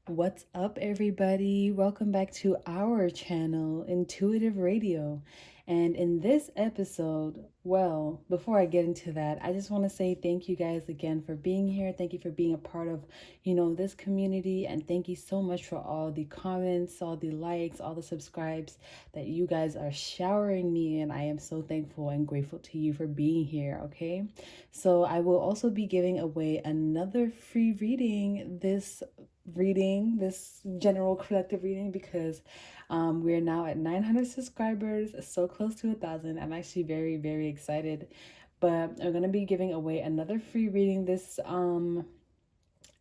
What's up, everybody? Welcome back to our channel, Intuitive Radio. And in this episode, well, before I get into that, I just want to say thank you guys again for being here. Thank you for being a part of, this community. And thank you so much for all the comments, all the likes, all the subscribes that you guys are showering me. And I am so thankful and grateful to you for being here, okay? So I will also be giving away another free this general collective reading because we're now at 900 subscribers, so close to 1,000. I'm actually very, very excited. But I'm going to be giving away another free reading this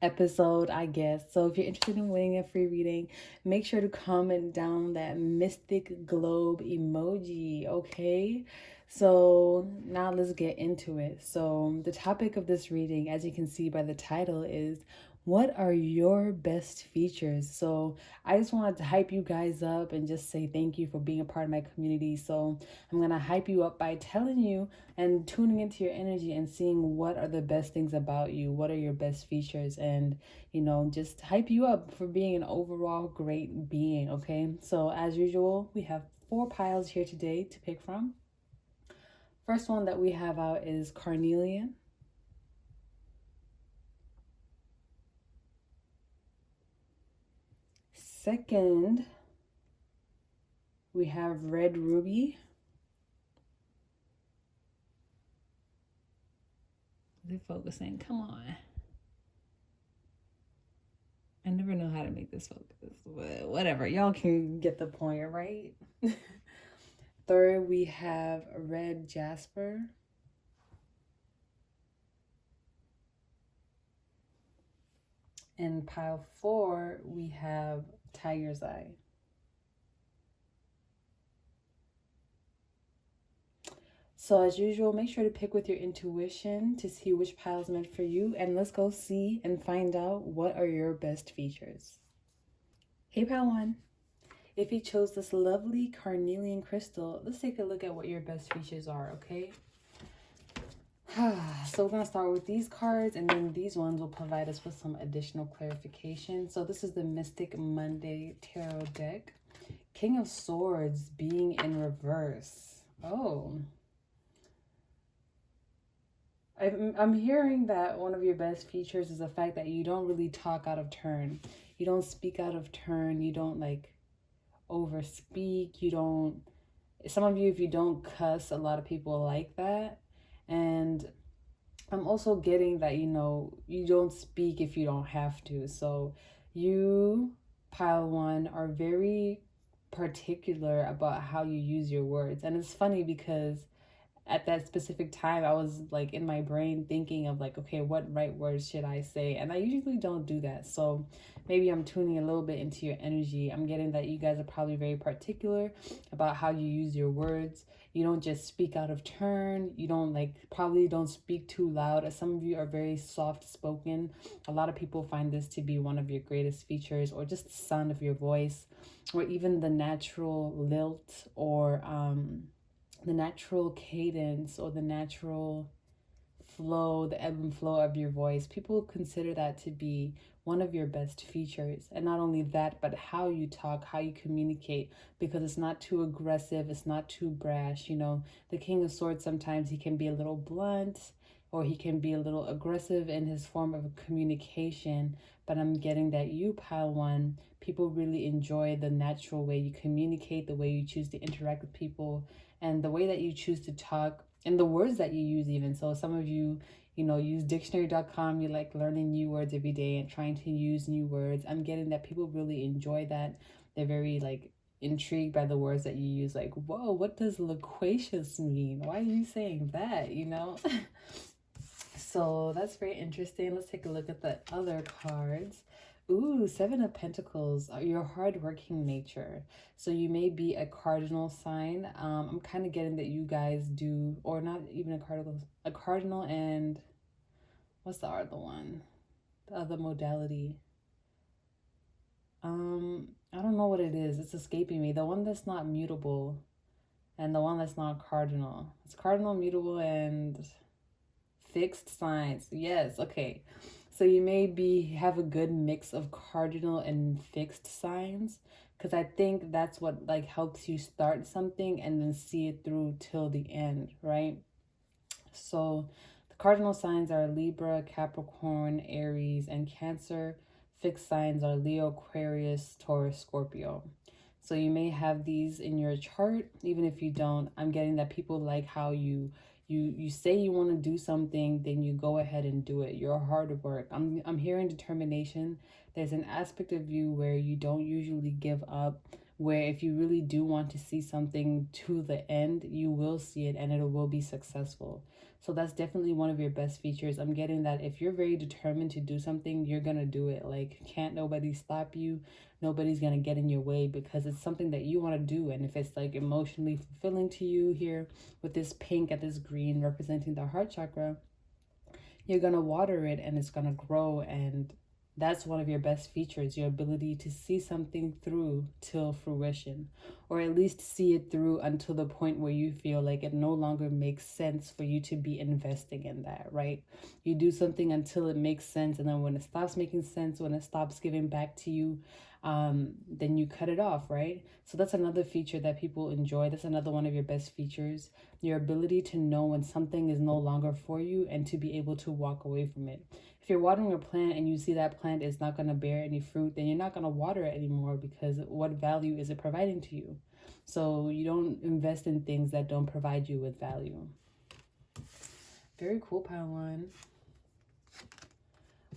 episode, I guess. So if you're interested in winning a free reading, make sure to comment down that mystic globe emoji, okay? So now let's get into it. So the topic of this reading, as you can see by the title, is what are your best features? So I just wanted to hype you guys up and just say thank you for being a part of my community. So I'm going to hype you up by telling you and tuning into your energy and seeing what are the best things about you, what are your best features, and just hype you up for being an overall great being. Okay, so as usual, we have 4 piles here today to pick from. First one that we have out is Carnelian. Second, we have Red Ruby. Is it focusing? Come on. I never know how to make this focus, but whatever. Y'all can get the point, right? Third, we have Red Jasper. In pile 4, we have Tiger's Eye. So as usual, make sure to pick with your intuition to see which pile is meant for you. And let's go see and find out what are your best features. Hey, pile 1. If you chose this lovely carnelian crystal, let's take a look at what your best features are, okay? So we're going to start with these cards, and then these ones will provide us with some additional clarification. So this is the Mystic Monday Tarot deck. King of Swords being in reverse. Oh. I'm hearing that one of your best features is the fact that you don't really talk out of turn. You don't speak out of turn. You don't overspeak. You don't, some of you, if you don't cuss, a lot of people like that. And I'm also getting that, you don't speak if you don't have to. So you, pile 1, are very particular about how you use your words. And it's funny because at that specific time, I was in my brain thinking of okay, what right words should I say? And I usually don't do that. So maybe I'm tuning a little bit into your energy. I'm getting that you guys are probably very particular about how you use your words. You don't just speak out of turn. You don't probably don't speak too loud. As some of you are very soft spoken. A lot of people find this to be one of your greatest features, or just the sound of your voice, or even the natural lilt, or the natural cadence, or the natural flow, the ebb and flow of your voice. People consider that to be one of your best features. And not only that, but how you talk, how you communicate, because it's not too aggressive, it's not too brash. The King of Swords, sometimes he can be a little blunt, or he can be a little aggressive in his form of communication. But I'm getting that you, pile 1, people really enjoy the natural way you communicate, the way you choose to interact with people, and the way that you choose to talk, and the words that you use even. So some of you, use dictionary.com. You like learning new words every day and trying to use new words. I'm getting that people really enjoy that. They're very intrigued by the words that you use. Whoa, what does loquacious mean? Why are you saying that? So that's very interesting. Let's take a look at the other cards. Ooh, 7 of Pentacles, your hardworking nature. So you may be a cardinal sign. I'm kind of getting that you guys do, or not even a cardinal, and what's the other one? The other modality. I don't know what it is. It's escaping me. The one that's not mutable and the one that's not cardinal. It's cardinal, mutable, and fixed signs. Yes, okay. So you may have a good mix of cardinal and fixed signs, because I think that's what like helps you start something and then see it through till the end, right? So the cardinal signs are Libra, Capricorn, Aries, and Cancer. Fixed signs are Leo, Aquarius, Taurus, Scorpio. So you may have these in your chart. Even if you don't, I'm getting that people like how you say you want to do something, then you go ahead and do it. You're hard at work. I'm hearing determination. There's an aspect of you where you don't usually give up, where if you really do want to see something to the end, you will see it and it will be successful. So that's definitely one of your best features. I'm getting that if you're very determined to do something, you're gonna do it. Like, can't nobody stop you. Nobody's gonna get in your way because it's something that you want to do. And if it's like emotionally fulfilling to you here with this pink and this green representing the heart chakra, you're gonna water it and it's gonna grow. And that's one of your best features, your ability to see something through till fruition, or at least see it through until the point where you feel like it no longer makes sense for you to be investing in that, right? You do something until it makes sense, and then when it stops making sense, when it stops giving back to you, then you cut it off, right? So that's another feature that people enjoy. That's another one of your best features, your ability to know when something is no longer for you and to be able to walk away from it. If you're watering a plant and you see that plant is not going to bear any fruit, then you're not going to water it anymore, because what value is it providing to you? So you don't invest in things that don't provide you with value. Very cool, pile one.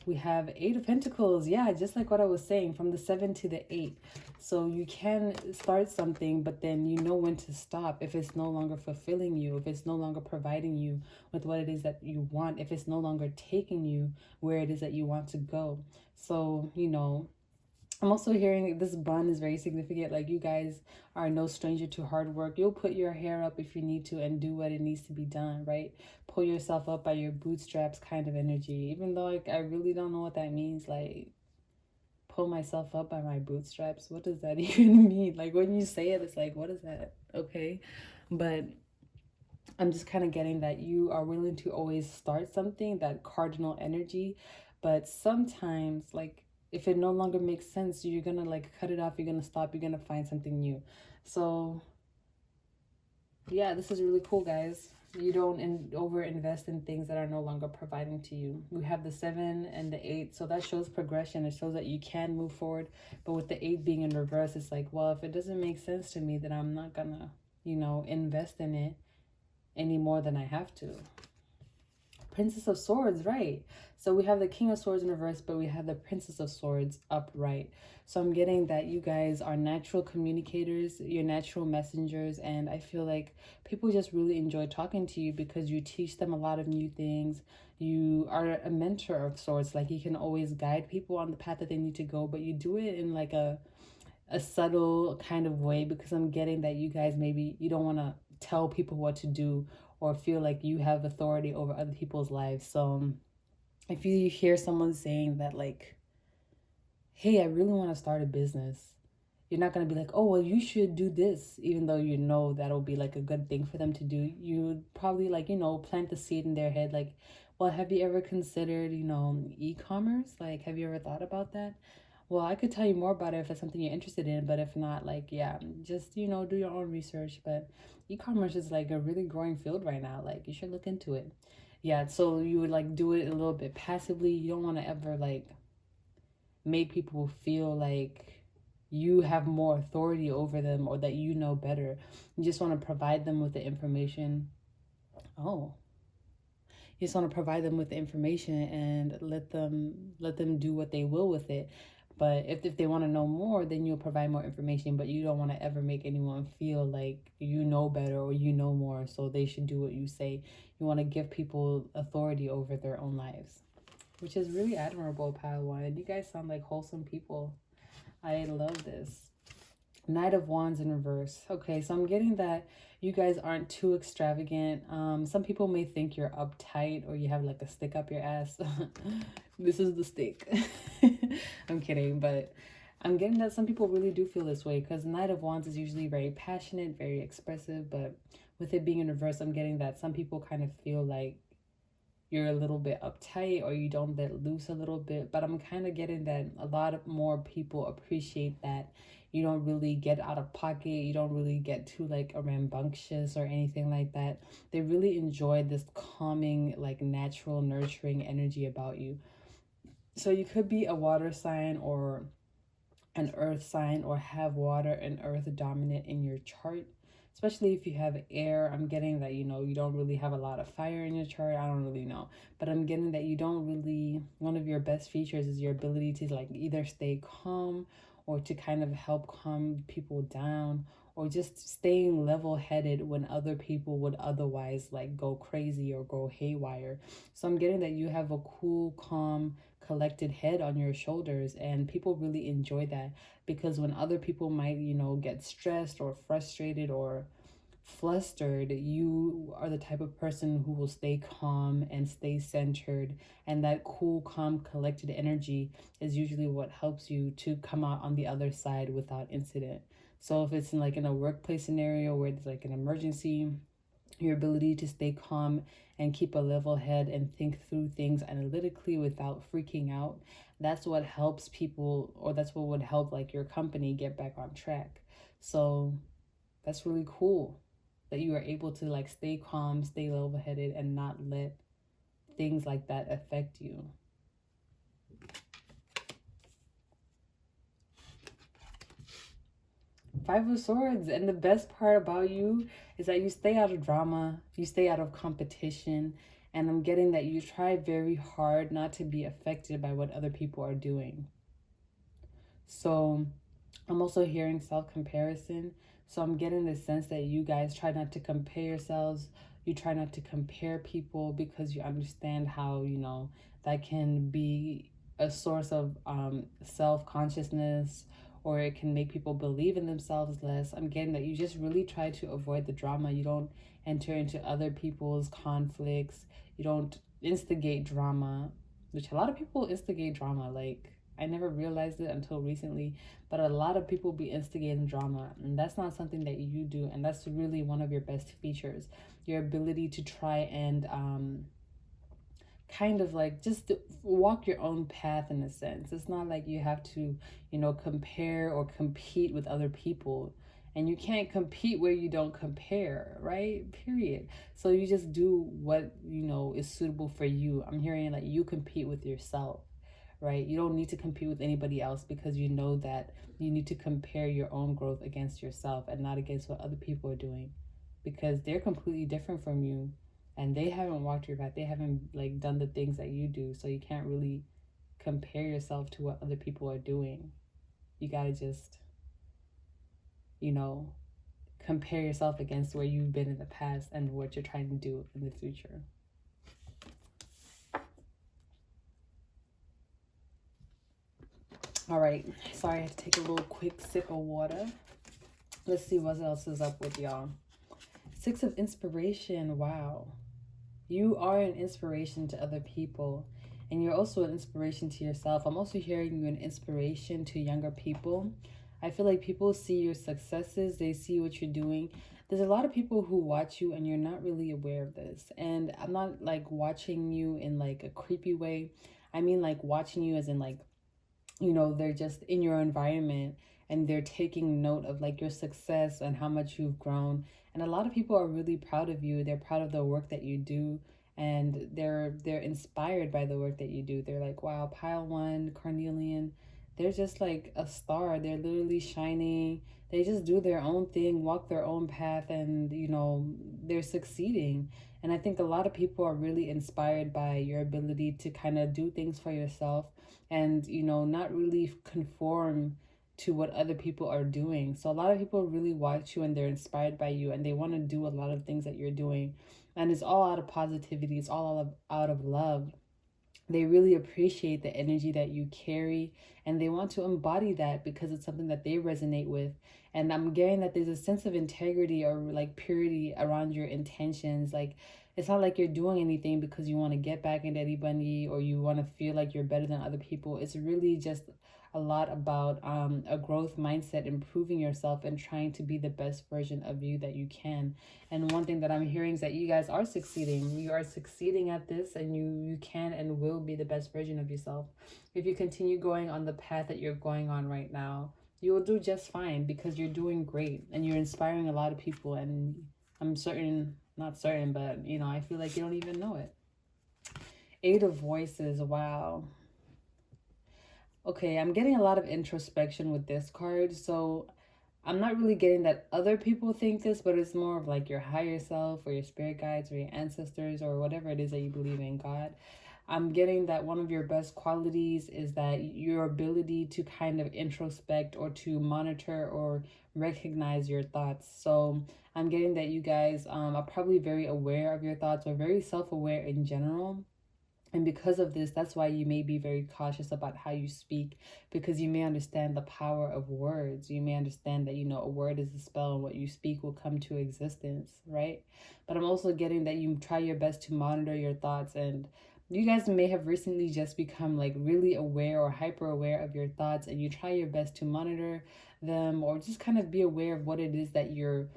We have Eight of Pentacles. Yeah, just like what I was saying, from the 7 to the 8. So you can start something, but then you know when to stop if it's no longer fulfilling you, if it's no longer providing you with what it is that you want, if it's no longer taking you where it is that you want to go. So, you know, I'm also hearing this bun is very significant. Like, you guys are no stranger to hard work. You'll put your hair up if you need to and do what it needs to be done, right? Pull yourself up by your bootstraps kind of energy. Even though like, I really don't know what that means. Like, pull myself up by my bootstraps. What does that even mean? Like, when you say it, it's like, what is that? Okay. But I'm just kind of getting that you are willing to always start something, that cardinal energy. But sometimes, like, if it no longer makes sense, you're gonna like cut it off, you're gonna stop, you're gonna find something new. So yeah, this is really cool, guys. You don't over invest in things that are no longer providing to you. We have the 7 and the 8, so that shows progression. It shows that you can move forward. But with the 8 being in reverse, it's like, well, if it doesn't make sense to me, then I'm not gonna, you know, invest in it any more than I have to. Princess of Swords, right? So we have the King of Swords in reverse, but we have the Princess of Swords upright. So I'm getting that you guys are natural communicators, you're natural messengers, and I feel like people just really enjoy talking to you because you teach them a lot of new things. You are a mentor of sorts, like you can always guide people on the path that they need to go, but you do it in like a subtle kind of way, because I'm getting that you guys, maybe you don't want to tell people what to do or feel like you have authority over other people's lives. So if you hear someone saying that, like, hey, I really want to start a business, you're not going to be like, oh, well, you should do this, even though you know that'll be like a good thing for them to do. You probably, like, you know, plant the seed in their head, like, well, have you ever considered, you know, e-commerce? Like, have you ever thought about that? Well, I could tell you more about it if it's something you're interested in, but if not, like, yeah, just, you know, do your own research. But e-commerce is like a really growing field right now. Like, you should look into it. Yeah, so you would like do it a little bit passively. You don't want to ever like make people feel like you have more authority over them or that you know better. You just want to provide them with the information. Oh, you just want to provide them with the information and let them do what they will with it. But if they want to know more, then you'll provide more information. But you don't want to ever make anyone feel like you know better or you know more, so they should do what you say. You want to give people authority over their own lives, which is really admirable, Padawan. You guys sound like wholesome people. I love this. Knight of Wands in reverse. Okay, so I'm getting that you guys aren't too extravagant. Some people may think you're uptight or you have like a stick up your ass. This is the stick. I'm kidding, but I'm getting that some people really do feel this way, because Knight of Wands is usually very passionate, very expressive, but with it being in reverse, I'm getting that some people kind of feel like you're a little bit uptight or you don't let loose a little bit. But I'm kind of getting that a lot of more people appreciate that you don't really get out of pocket, you don't really get too like rambunctious or anything like that. They really enjoy this calming, like natural, nurturing energy about you. So you could be a water sign or an earth sign, or have water and earth dominant in your chart. Especially if you have air, I'm getting that, you don't really have a lot of fire in your chart. I don't really know, but I'm getting that you don't really, one of your best features is your ability to like either stay calm or to kind of help calm people down, or just staying level headed when other people would otherwise like go crazy or go haywire. So I'm getting that you have a cool, calm, collected head on your shoulders, and people really enjoy that, because when other people might, get stressed or frustrated or flustered, you are the type of person who will stay calm and stay centered, and that cool, calm, collected energy is usually what helps you to come out on the other side without incident. So if it's in a workplace scenario where there's like an emergency, your ability to stay calm and keep a level head and think through things analytically without freaking out, that's what helps people, or that's what would help like your company get back on track. So that's really cool that you are able to like stay calm, stay level headed, and not let things like that affect you. Five of Swords. And the best part about you is that you stay out of drama, you stay out of competition, and I'm getting that you try very hard not to be affected by what other people are doing. So I'm also hearing self-comparison. So I'm getting the sense that you guys try not to compare yourselves. You try not to compare people because you understand how, that can be a source of self-consciousness, or it can make people believe in themselves less. I'm getting that you just really try to avoid the drama. You don't enter into other people's conflicts. You don't instigate drama, which a lot of people instigate drama. Like, I never realized it until recently, but a lot of people be instigating drama, and that's not something that you do. And that's really one of your best features, your ability to try and kind of like just walk your own path in a sense. It's not like you have to, compare or compete with other people. And you can't compete where you don't compare, right? Period. So you just do what, is suitable for you. I'm hearing like you compete with yourself, right? You don't need to compete with anybody else, because you know that you need to compare your own growth against yourself and not against what other people are doing, because they're completely different from you and they haven't walked your path. They haven't like done the things that you do. So you can't really compare yourself to what other people are doing. You got to just, you know, compare yourself against where you've been in the past and what you're trying to do in the future. All right, sorry, I had to take a little quick sip of water. Let's see what else is up with y'all. Six of Inspiration. Wow. You are an inspiration to other people, and you're also an inspiration to yourself. I'm also hearing you an inspiration to younger people. I feel like people see your successes, they see what you're doing. There's a lot of people who watch you and you're not really aware of this. And I'm not like watching you in like a creepy way. I mean like watching you as in like, they're just in your environment and they're taking note of like your success and how much you've grown. And a lot of people are really proud of you. They're proud of the work that you do, and they're inspired by the work that you do. They're like, wow, pile one, Carnelian, they're just like a star. They're literally shining. They just do their own thing, walk their own path, and they're succeeding. And I think a lot of people are really inspired by your ability to kind of do things for yourself and, not really conform to what other people are doing. So a lot of people really watch you and they're inspired by you and they want to do a lot of things that you're doing. And it's all out of positivity. It's all out of love. They really appreciate the energy that you carry and they want to embody that because it's something that they resonate with. And I'm getting that there's a sense of integrity or like purity around your intentions. Like, it's not like you're doing anything because you want to get back at anybody or you want to feel like you're better than other people. It's really just a lot about a growth mindset, improving yourself and trying to be the best version of you that you can. And one thing that I'm hearing is that you guys are succeeding. You are succeeding at this, and you can and will be the best version of yourself. If you continue going on the path that you're going on right now, you will do just fine because you're doing great and you're inspiring a lot of people. And I'm certain, not certain, but I feel like you don't even know it. Eight of Voices. Wow. Okay, I'm getting a lot of introspection with this card. So I'm not really getting that other people think this, but it's more of like your higher self or your spirit guides or your ancestors or whatever it is that you believe in, God. I'm getting that one of your best qualities is that your ability to kind of introspect or to monitor or recognize your thoughts. So I'm getting that you guys are probably very aware of your thoughts or very self-aware in general. And because of this, that's why you may be very cautious about how you speak, because you may understand the power of words. You may understand that, a word is a spell and what you speak will come to existence, right? But I'm also getting that you try your best to monitor your thoughts, and you guys may have recently just become like really aware or hyper aware of your thoughts, and you try your best to monitor them or just kind of be aware of what it is that you're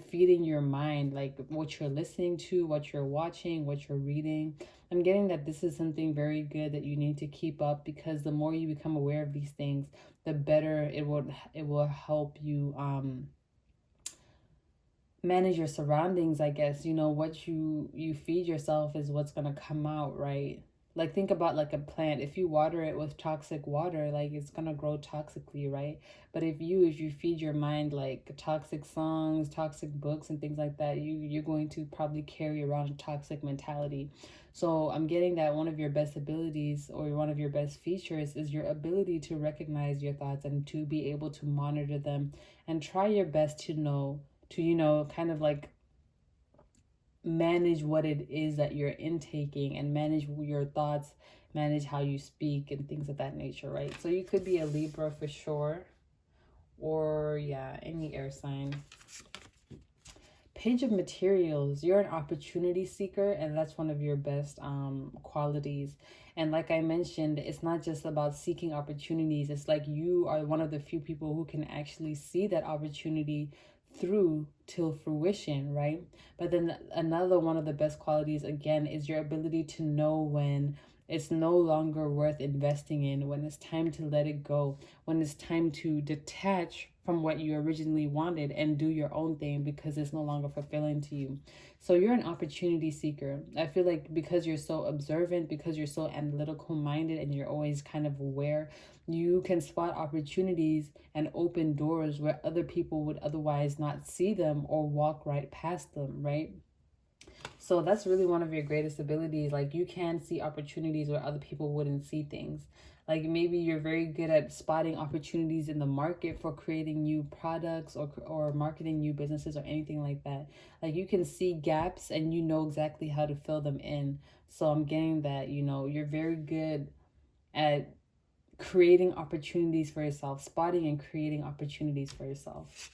feeding your mind, like what you're listening to, what you're watching, what you're reading. I'm getting that this is something very good that you need to keep up, because the more you become aware of these things, the better it will help you manage your surroundings, I guess. What you feed yourself is what's going to come out, right? Like, think about like a plant. If you water it with toxic water, like, it's going to grow toxically, right? But if you feed your mind like toxic songs, toxic books and things like that, you're going to probably carry around a toxic mentality. So I'm getting that one of your best abilities or one of your best features is your ability to recognize your thoughts and to be able to monitor them and try your best to kind of like manage what it is that you're intaking and manage your thoughts, manage how you speak and things of that nature, right? So you could be a Libra for sure, or yeah, any air sign. Page of Materials. You're an opportunity seeker, and that's one of your best qualities. And like I mentioned, it's not just about seeking opportunities. It's like you are one of the few people who can actually see that opportunity through till fruition, right? But then another one of the best qualities, again, is your ability to know when it's no longer worth investing in, when it's time to let it go, when it's time to detach from what you originally wanted and do your own thing because it's no longer fulfilling to you. So you're an opportunity seeker. I feel like because you're so observant, because you're so analytical minded and you're always kind of aware, you can spot opportunities and open doors where other people would otherwise not see them or walk right past them, right? So that's really one of your greatest abilities. Like, you can see opportunities where other people wouldn't see things. Like, maybe you're very good at spotting opportunities in the market for creating new products or marketing new businesses or anything like that. Like, you can see gaps and you know exactly how to fill them in. So I'm getting that, you're very good at creating opportunities for yourself, spotting and creating opportunities for yourself.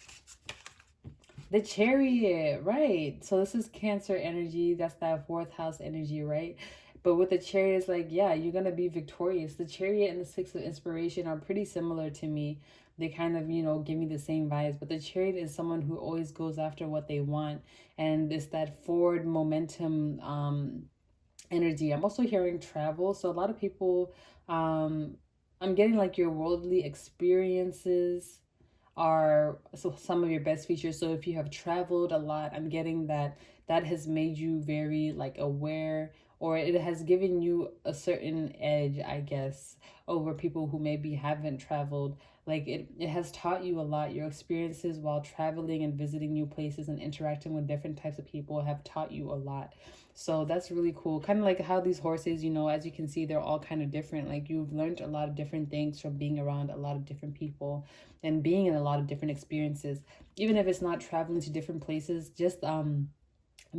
The Chariot, right? So this is Cancer energy. That's that fourth house energy, right? But with the Chariot, it's like, yeah, you're going to be victorious. The Chariot and the Six of Inspiration are pretty similar to me. They kind of, give me the same vibes. But the Chariot is someone who always goes after what they want. And it's that forward momentum energy. I'm also hearing travel. So a lot of people, I'm getting like your worldly experiences are so some of your best features. So if you have traveled a lot, I'm getting that has made you very like aware, or it has given you a certain edge, I guess, over people who maybe haven't traveled. Like, it has taught you a lot. Your experiences while traveling and visiting new places and interacting with different types of people have taught you a lot. So that's really cool. Kind of like how these horses, as you can see, they're all kind of different. Like, you've learned a lot of different things from being around a lot of different people and being in a lot of different experiences. Even if it's not traveling to different places, just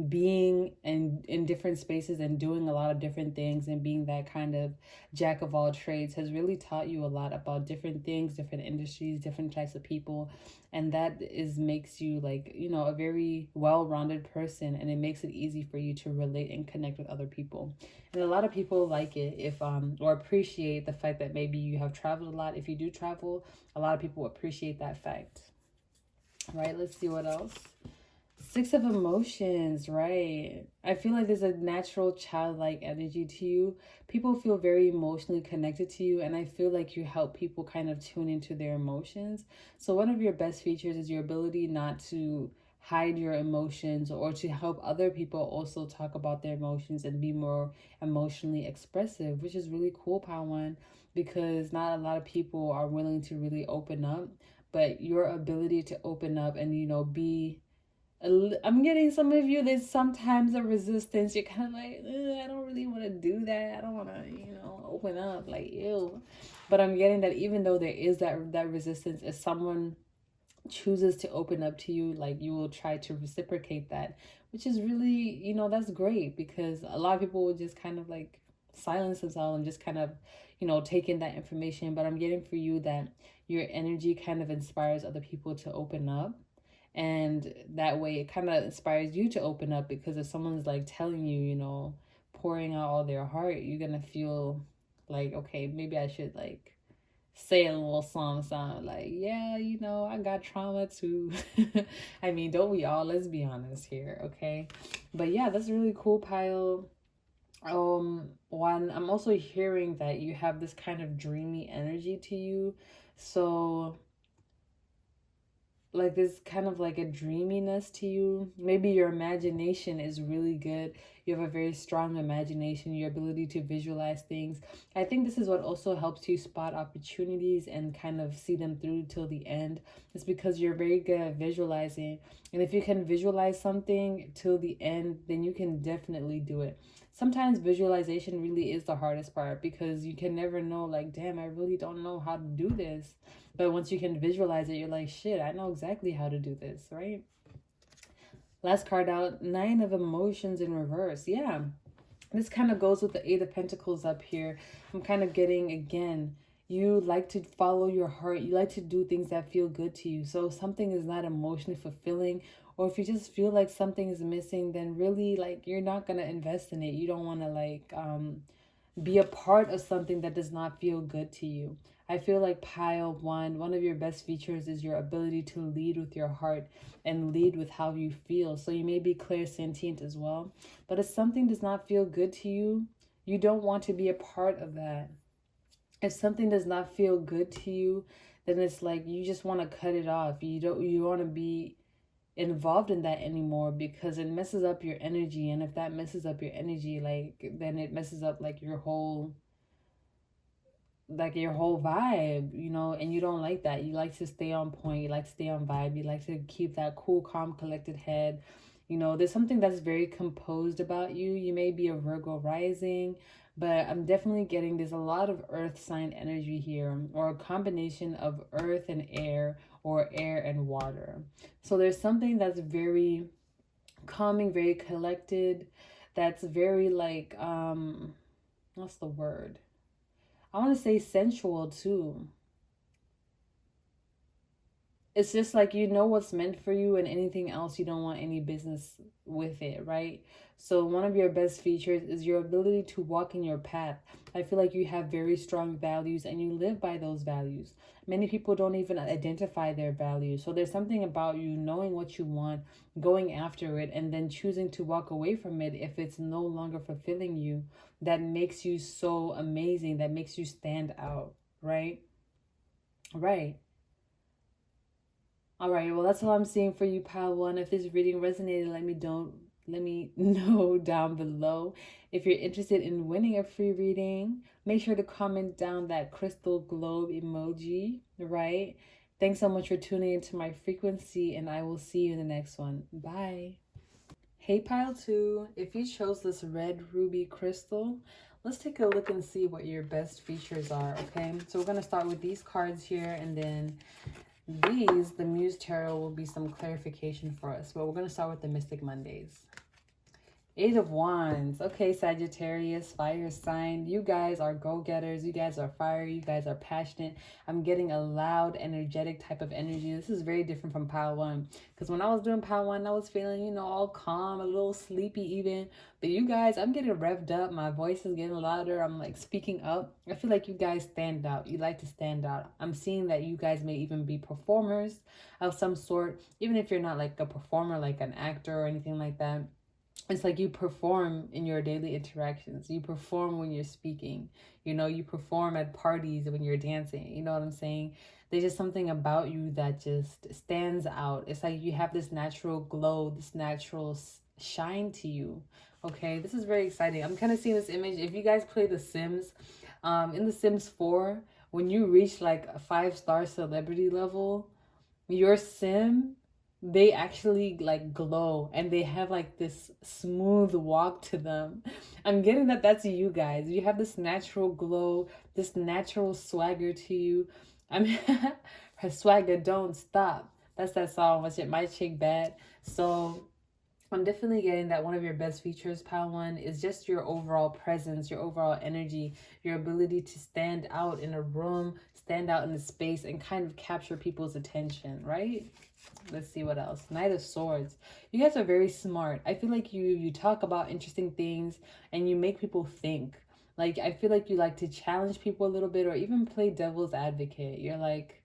being in different spaces and doing a lot of different things and being that kind of jack of all trades has really taught you a lot about different things, different industries, different types of people. And that is makes you, like, you know, a very well-rounded person, and it makes it easy for you to relate and connect with other people. And a lot of people like it if or appreciate the fact that maybe you have traveled a lot. If you do travel, a lot of people appreciate that fact. Right, let's see what else. Six of emotions, right? I feel like there's a natural childlike energy to you. People feel very emotionally connected to you, and I feel like you help people kind of tune into their emotions. So, one of your best features is your ability not to hide your emotions, or to help other people also talk about their emotions and be more emotionally expressive, which is really cool, Pawan, because not a lot of people are willing to really open up. But your ability to open up and, you know, be, I'm getting some of you, there's sometimes a resistance. You're kind of like, I don't really want to do that. I don't want to, you know, open up, like, ew. But I'm getting that even though there is that resistance, if someone chooses to open up to you, like, you will try to reciprocate that, which is really, you know, that's great, because a lot of people will just kind of like silence themselves and just kind of, you know, take in that information. But I'm getting for you that your energy kind of inspires other people to open up, and that way it kind of inspires you to open up, because if someone's like telling you, you know, pouring out all their heart, you're gonna feel like, okay, maybe I should like say a little song like, yeah, you know, I got trauma too. I mean, don't we all? Let's be honest here, okay? But yeah, that's really cool, Pile. One, I'm also hearing that you have this kind of dreamy energy to you. So like this kind of like a dreaminess to you. Maybe your imagination is really good. You have a very strong imagination, your ability to visualize things. I think this is what also helps you spot opportunities and kind of see them through till the end. It's because you're very good at visualizing. And if you can visualize something till the end, then you can definitely do it. Sometimes visualization really is the hardest part, because you can never know, like, damn, I really don't know how to do this. But once you can visualize it, you're like, shit, I know exactly how to do this, right? Last card out, Nine of Emotions in reverse. Yeah, this kind of goes with the Eight of Pentacles up here. I'm kind of getting, again, you like to follow your heart. You like to do things that feel good to you. So if something is not emotionally fulfilling, or if you just feel like something is missing, then really, like, you're not going to invest in it. You don't want to, like, be a part of something that does not feel good to you. I feel like pile one of your best features is your ability to lead with your heart and lead with how you feel. So you may be clairsentient as well. But if something does not feel good to you, you don't want to be a part of that. If something does not feel good to you, then it's like you just want to cut it off. You want to be involved in that anymore, because it messes up your energy. And if that messes up your energy, like, then it messes up like your whole vibe, you know. And you don't like that. You like to stay on point, you like to stay on vibe, you like to keep that cool, calm, collected head. You know, there's something that's very composed about you. You may be a Virgo rising, but I'm definitely getting, there's a lot of earth sign energy here, or a combination of earth and air, or air and water. So there's something that's very calming, very collected, that's very like, what's the word? I want to say sensual too. It's just like, you know what's meant for you, and anything else you don't want any business with it, right? So one of your best features is your ability to walk in your path. I feel like you have very strong values and you live by those values. Many people don't even identify their values. So there's something about you knowing what you want, going after it, and then choosing to walk away from it if it's no longer fulfilling you, that makes you so amazing, that makes you stand out, right? Right. All right, well, that's all I'm seeing for you, pile one. If this reading resonated, let me know down below. If you're interested in winning a free reading, make sure to comment down that crystal globe emoji, right? Thanks so much for tuning into my frequency, and I will see you in the next one. Bye. Hey, pile two, if you chose this red ruby crystal, let's take a look and see what your best features are, okay? So we're going to start with these cards here, and then the Muse Tarot will be some clarification for us. But we're going to start with the Mystic Mondays. Eight of Wands. Okay, Sagittarius, fire sign. You guys are go-getters. You guys are fire. You guys are passionate. I'm getting a loud, energetic type of energy. This is very different from pile one. Because when I was doing pile one, I was feeling, all calm, a little sleepy even. But you guys, I'm getting revved up. My voice is getting louder. I'm like speaking up. I feel like you guys stand out. You like to stand out. I'm seeing that you guys may even be performers of some sort. Even if you're not like a performer, like an actor or anything like that, it's like you perform in your daily interactions. You perform when you're speaking. You perform at parties when you're dancing. You know what I'm saying? There's just something about you that just stands out. It's like you have this natural glow, this natural shine to you. Okay, this is very exciting. I'm kind of seeing this image. If you guys play The Sims, in The Sims 4, when you reach like a 5-star celebrity level, your sim, they actually like glow and they have like this smooth walk to them. I'm getting that that's you guys. You have this natural glow, this natural swagger to you. Her swagger don't stop. That's that song. What's it? My Chick Bad. So I'm definitely getting that one of your best features, Pal One, is just your overall presence, your overall energy, your ability to stand out in a room, stand out in the space, and kind of capture people's attention, right? Let's see what else. Knight of Swords. You guys are very smart. I feel like you talk about interesting things and you make people think. Like, I feel like you like to challenge people a little bit or even play devil's advocate. You're like,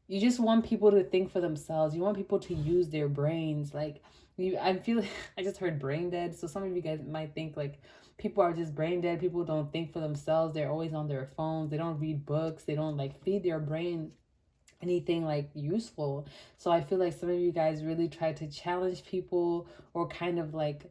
you just want people to think for themselves. You want people to use their brains. Like, I feel like I just heard brain dead. So some of you guys might think like people are just brain dead. People don't think for themselves. They're always on their phones. They don't read books. They don't like feed their brain anything like useful. So I feel like some of you guys really try to challenge people or kind of like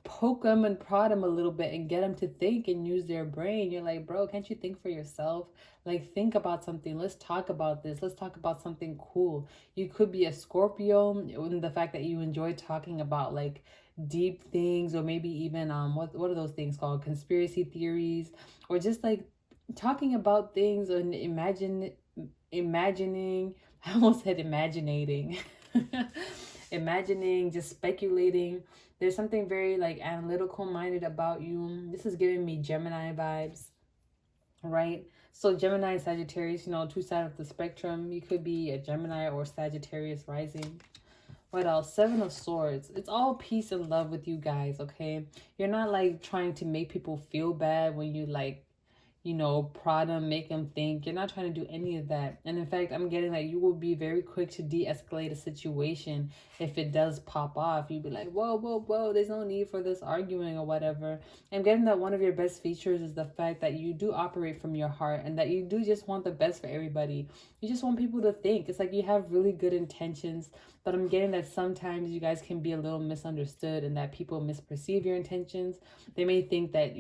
poke them and prod them a little bit and get them to think and use their brain. You're like, bro, can't you think for yourself? Like, think about something. Let's talk about this. Let's talk about something cool. You could be a Scorpio in the fact that you enjoy talking about like deep things, or maybe even what are those things called, conspiracy theories, or just like talking about things and imagining. I almost said imaginating. Imagining, just speculating. There's something very like analytical minded about you. This is giving me Gemini vibes, right? So Gemini and Sagittarius, two sides of the spectrum. You could be a Gemini or Sagittarius rising. What else? Seven of Swords. It's all peace and love with you guys, okay? You're not like trying to make people feel bad when you like prod them, make them think. You're not trying to do any of that. And in fact, I'm getting that you will be very quick to de-escalate a situation if it does pop off. You'd be like, whoa, whoa, whoa, there's no need for this arguing or whatever. I'm getting that one of your best features is the fact that you do operate from your heart and that you do just want the best for everybody. You just want people to think. It's like you have really good intentions, but I'm getting that sometimes you guys can be a little misunderstood and that people misperceive your intentions. They may think that,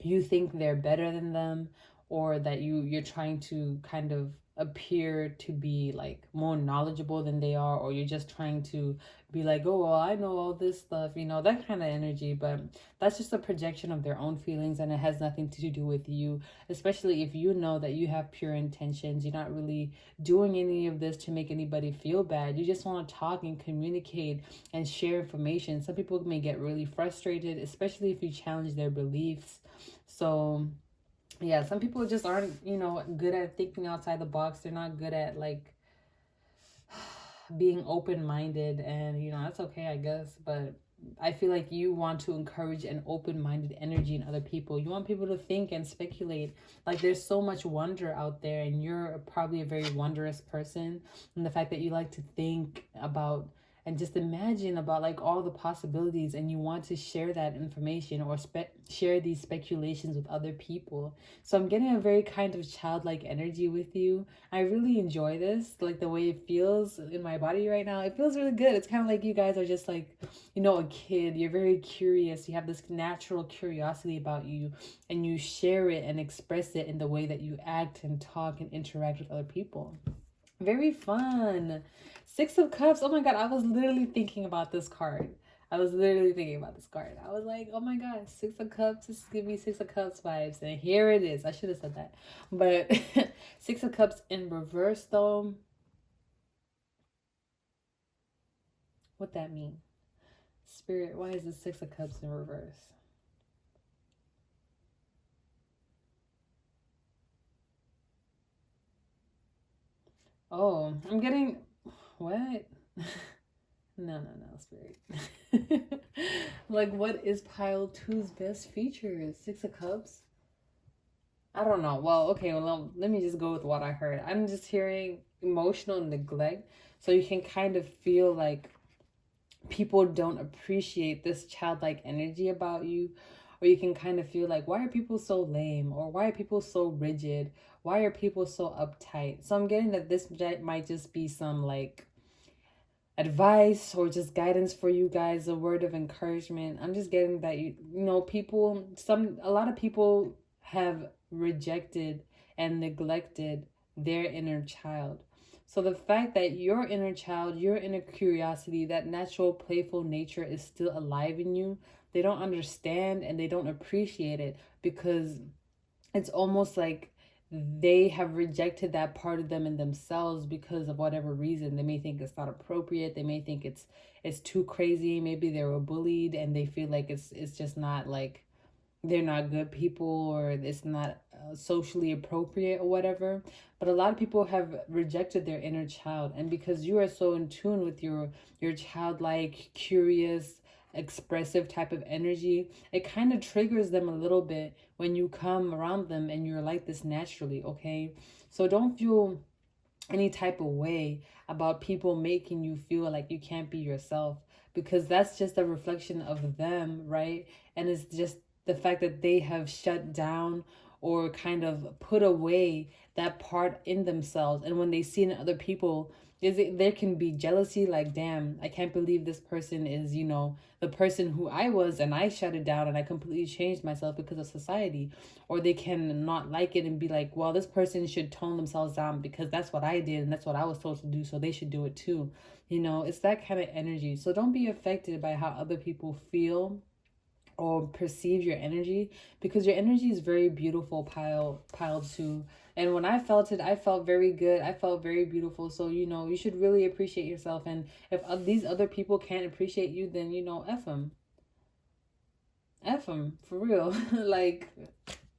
you think they're better than them, or that you're trying to kind of appear to be like more knowledgeable than they are, or you're just trying to be like, oh well, I know all this stuff, that kind of energy. But that's just a projection of their own feelings, and it has nothing to do with you, especially if you know that you have pure intentions. You're not really doing any of this to make anybody feel bad. You just want to talk and communicate and share information. Some people may get really frustrated, especially if you challenge their beliefs. So yeah, some people just aren't, good at thinking outside the box. They're not good at like being open-minded, and that's okay, I guess. But I feel like you want to encourage an open-minded energy in other people. You want people to think and speculate. Like, there's so much wonder out there, and you're probably a very wondrous person. And the fact that you like to think about and just imagine about like all the possibilities, and you want to share that information or share these speculations with other people. So I'm getting a very kind of childlike energy with you. I really enjoy this, like the way it feels in my body right now. It feels really good. It's kind of like you guys are just like, a kid. You're very curious. You have this natural curiosity about you, and you share it and express it in the way that you act and talk and interact with other people. Very fun. Six of Cups. Oh my God, I was literally thinking about this card. I was like, oh my God, Six of Cups. This is giving me Six of Cups vibes. And here it is. I should have said that. But Six of Cups in reverse, though. What that mean? Spirit, why is the Six of Cups in reverse? Oh, I'm getting... What? No, Spirit. Like, what is pile two's best features? Six of Cups? I don't know. Well, okay, well, let me just go with what I heard. I'm just hearing emotional neglect. So you can kind of feel like people don't appreciate this childlike energy about you. Or you can kind of feel like, why are people so lame? Or why are people so rigid? Why are people so uptight? So I'm getting that this might just be some like advice or just guidance for you guys, a word of encouragement. I'm just getting that you know people, a lot of people have rejected and neglected their inner child. So the fact that your inner child, your inner curiosity, that natural playful nature is still alive in you, they don't understand and they don't appreciate it because it's almost like they have rejected that part of them in themselves because of whatever reason. They may think it's not appropriate, they may think it's too crazy, maybe they were bullied and they feel like it's just not like they're not good people or it's not socially appropriate or whatever. But a lot of people have rejected their inner child, and because you are so in tune with your childlike, curious, expressive type of energy, it kind of triggers them a little bit when you come around them and you're like this naturally. Okay, so don't feel any type of way about people making you feel like you can't be yourself, because that's just a reflection of them, right? And it's just the fact that they have shut down or kind of put away that part in themselves. And when they see it in other people, there can be jealousy, like, damn, I can't believe this person is, you know, the person who I was and I shut it down and I completely changed myself because of society. Or they can not like it and be like, well, this person should tone themselves down because that's what I did and that's what I was told to do, so they should do it too. You know, it's that kind of energy. So don't be affected by how other people feel or perceive your energy, because your energy is very beautiful, pile two. And when I felt it, I felt very good, I felt very beautiful. So you know, you should really appreciate yourself. And if these other people can't appreciate you, then you know, f them for real. Like,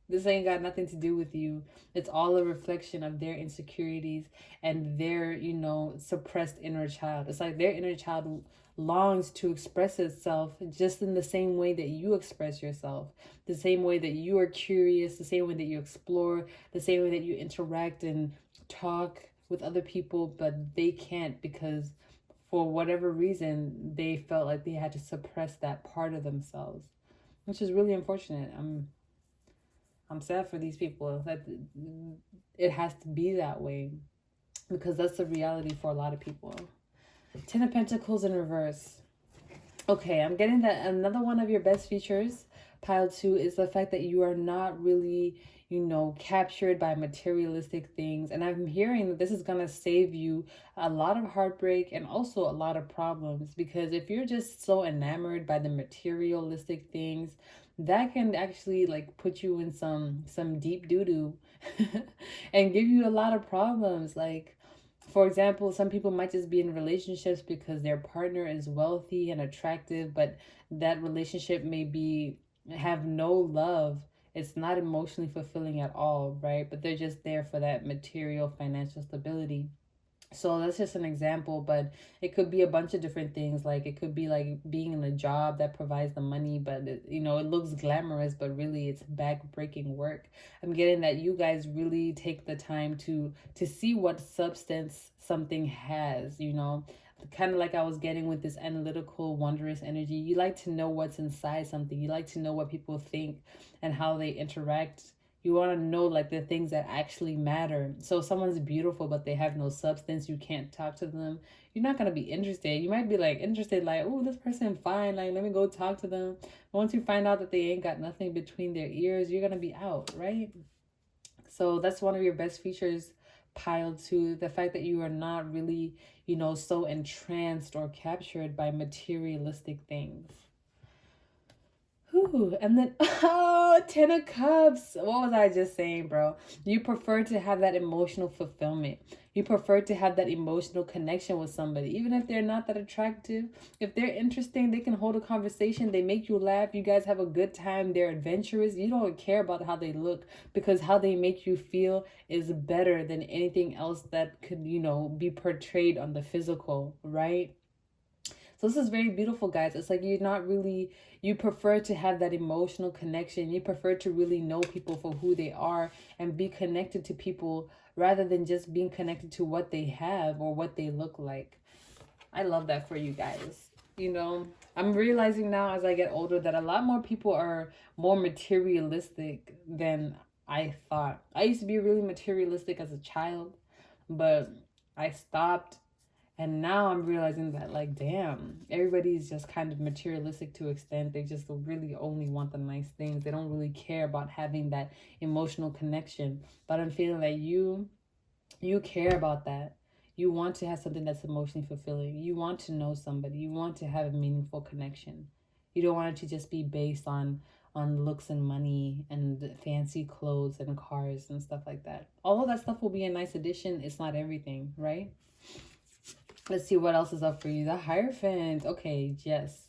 this ain't got nothing to do with you. It's all a reflection of their insecurities and their, you know, suppressed inner child. It's like their inner child longs to express itself just in the same way that you express yourself, the same way that you are curious, the same way that you explore, the same way that you interact and talk with other people, but they can't because for whatever reason they felt like they had to suppress that part of themselves, which is really unfortunate. I'm sad for these people that it has to be that way, because that's the reality for a lot of people. Ten of Pentacles in reverse. Okay, I'm getting that another one of your best features, pile two, is the fact that you are not really, you know, captured by materialistic things. And I'm hearing that this is going to save you a lot of heartbreak and also a lot of problems, because if you're just so enamored by the materialistic things, that can actually like put you in some deep doo-doo and give you a lot of problems. Like, for example, some people might just be in relationships because their partner is wealthy and attractive, but that relationship may be have no love. It's not emotionally fulfilling at all, right? But they're just there for that material financial stability. So that's just an example, but it could be a bunch of different things. Like, it could be like being in a job that provides the money, but it, you know, it looks glamorous, but really it's back-breaking work. I'm getting that you guys really take the time to see what substance something has, you know, kind of like I was getting with this analytical, wondrous energy. You like to know what's inside something. You like to know what people think and how they interact. You want to know like the things that actually matter. So if someone's beautiful but they have no substance, you can't talk to them, you're not going to be interested. You might be like interested, like, oh, this person fine, like, let me go talk to them. But once you find out that they ain't got nothing between their ears, you're going to be out, right? So that's one of your best features, pile two, the fact that you are not really, you know, so entranced or captured by materialistic things. Whew. And then, oh, Ten of Cups. What was I just saying, bro? You prefer to have that emotional fulfillment. You prefer to have that emotional connection with somebody. Even if they're not that attractive, if they're interesting, they can hold a conversation. They make you laugh. You guys have a good time. They're adventurous. You don't care about how they look, because how they make you feel is better than anything else that could, be portrayed on the physical, right? So this is very beautiful, guys. It's like you're not really, you prefer to have that emotional connection. You prefer to really know people for who they are and be connected to people rather than just being connected to what they have or what they look like. I love that for you guys. I'm realizing now as I get older that a lot more people are more materialistic than I thought. I used to be really materialistic as a child, but I stopped, and now I'm realizing that, like, damn, everybody's just kind of materialistic to an extent. They just really only want the nice things. They don't really care about having that emotional connection. But I'm feeling that you care about that. You want to have something that's emotionally fulfilling. You want to know somebody. You want to have a meaningful connection. You don't want it to just be based on looks and money and fancy clothes and cars and stuff like that. Although that stuff will be a nice addition, it's not everything, right? Let's see what else is up for you. The Hierophant. Okay, yes.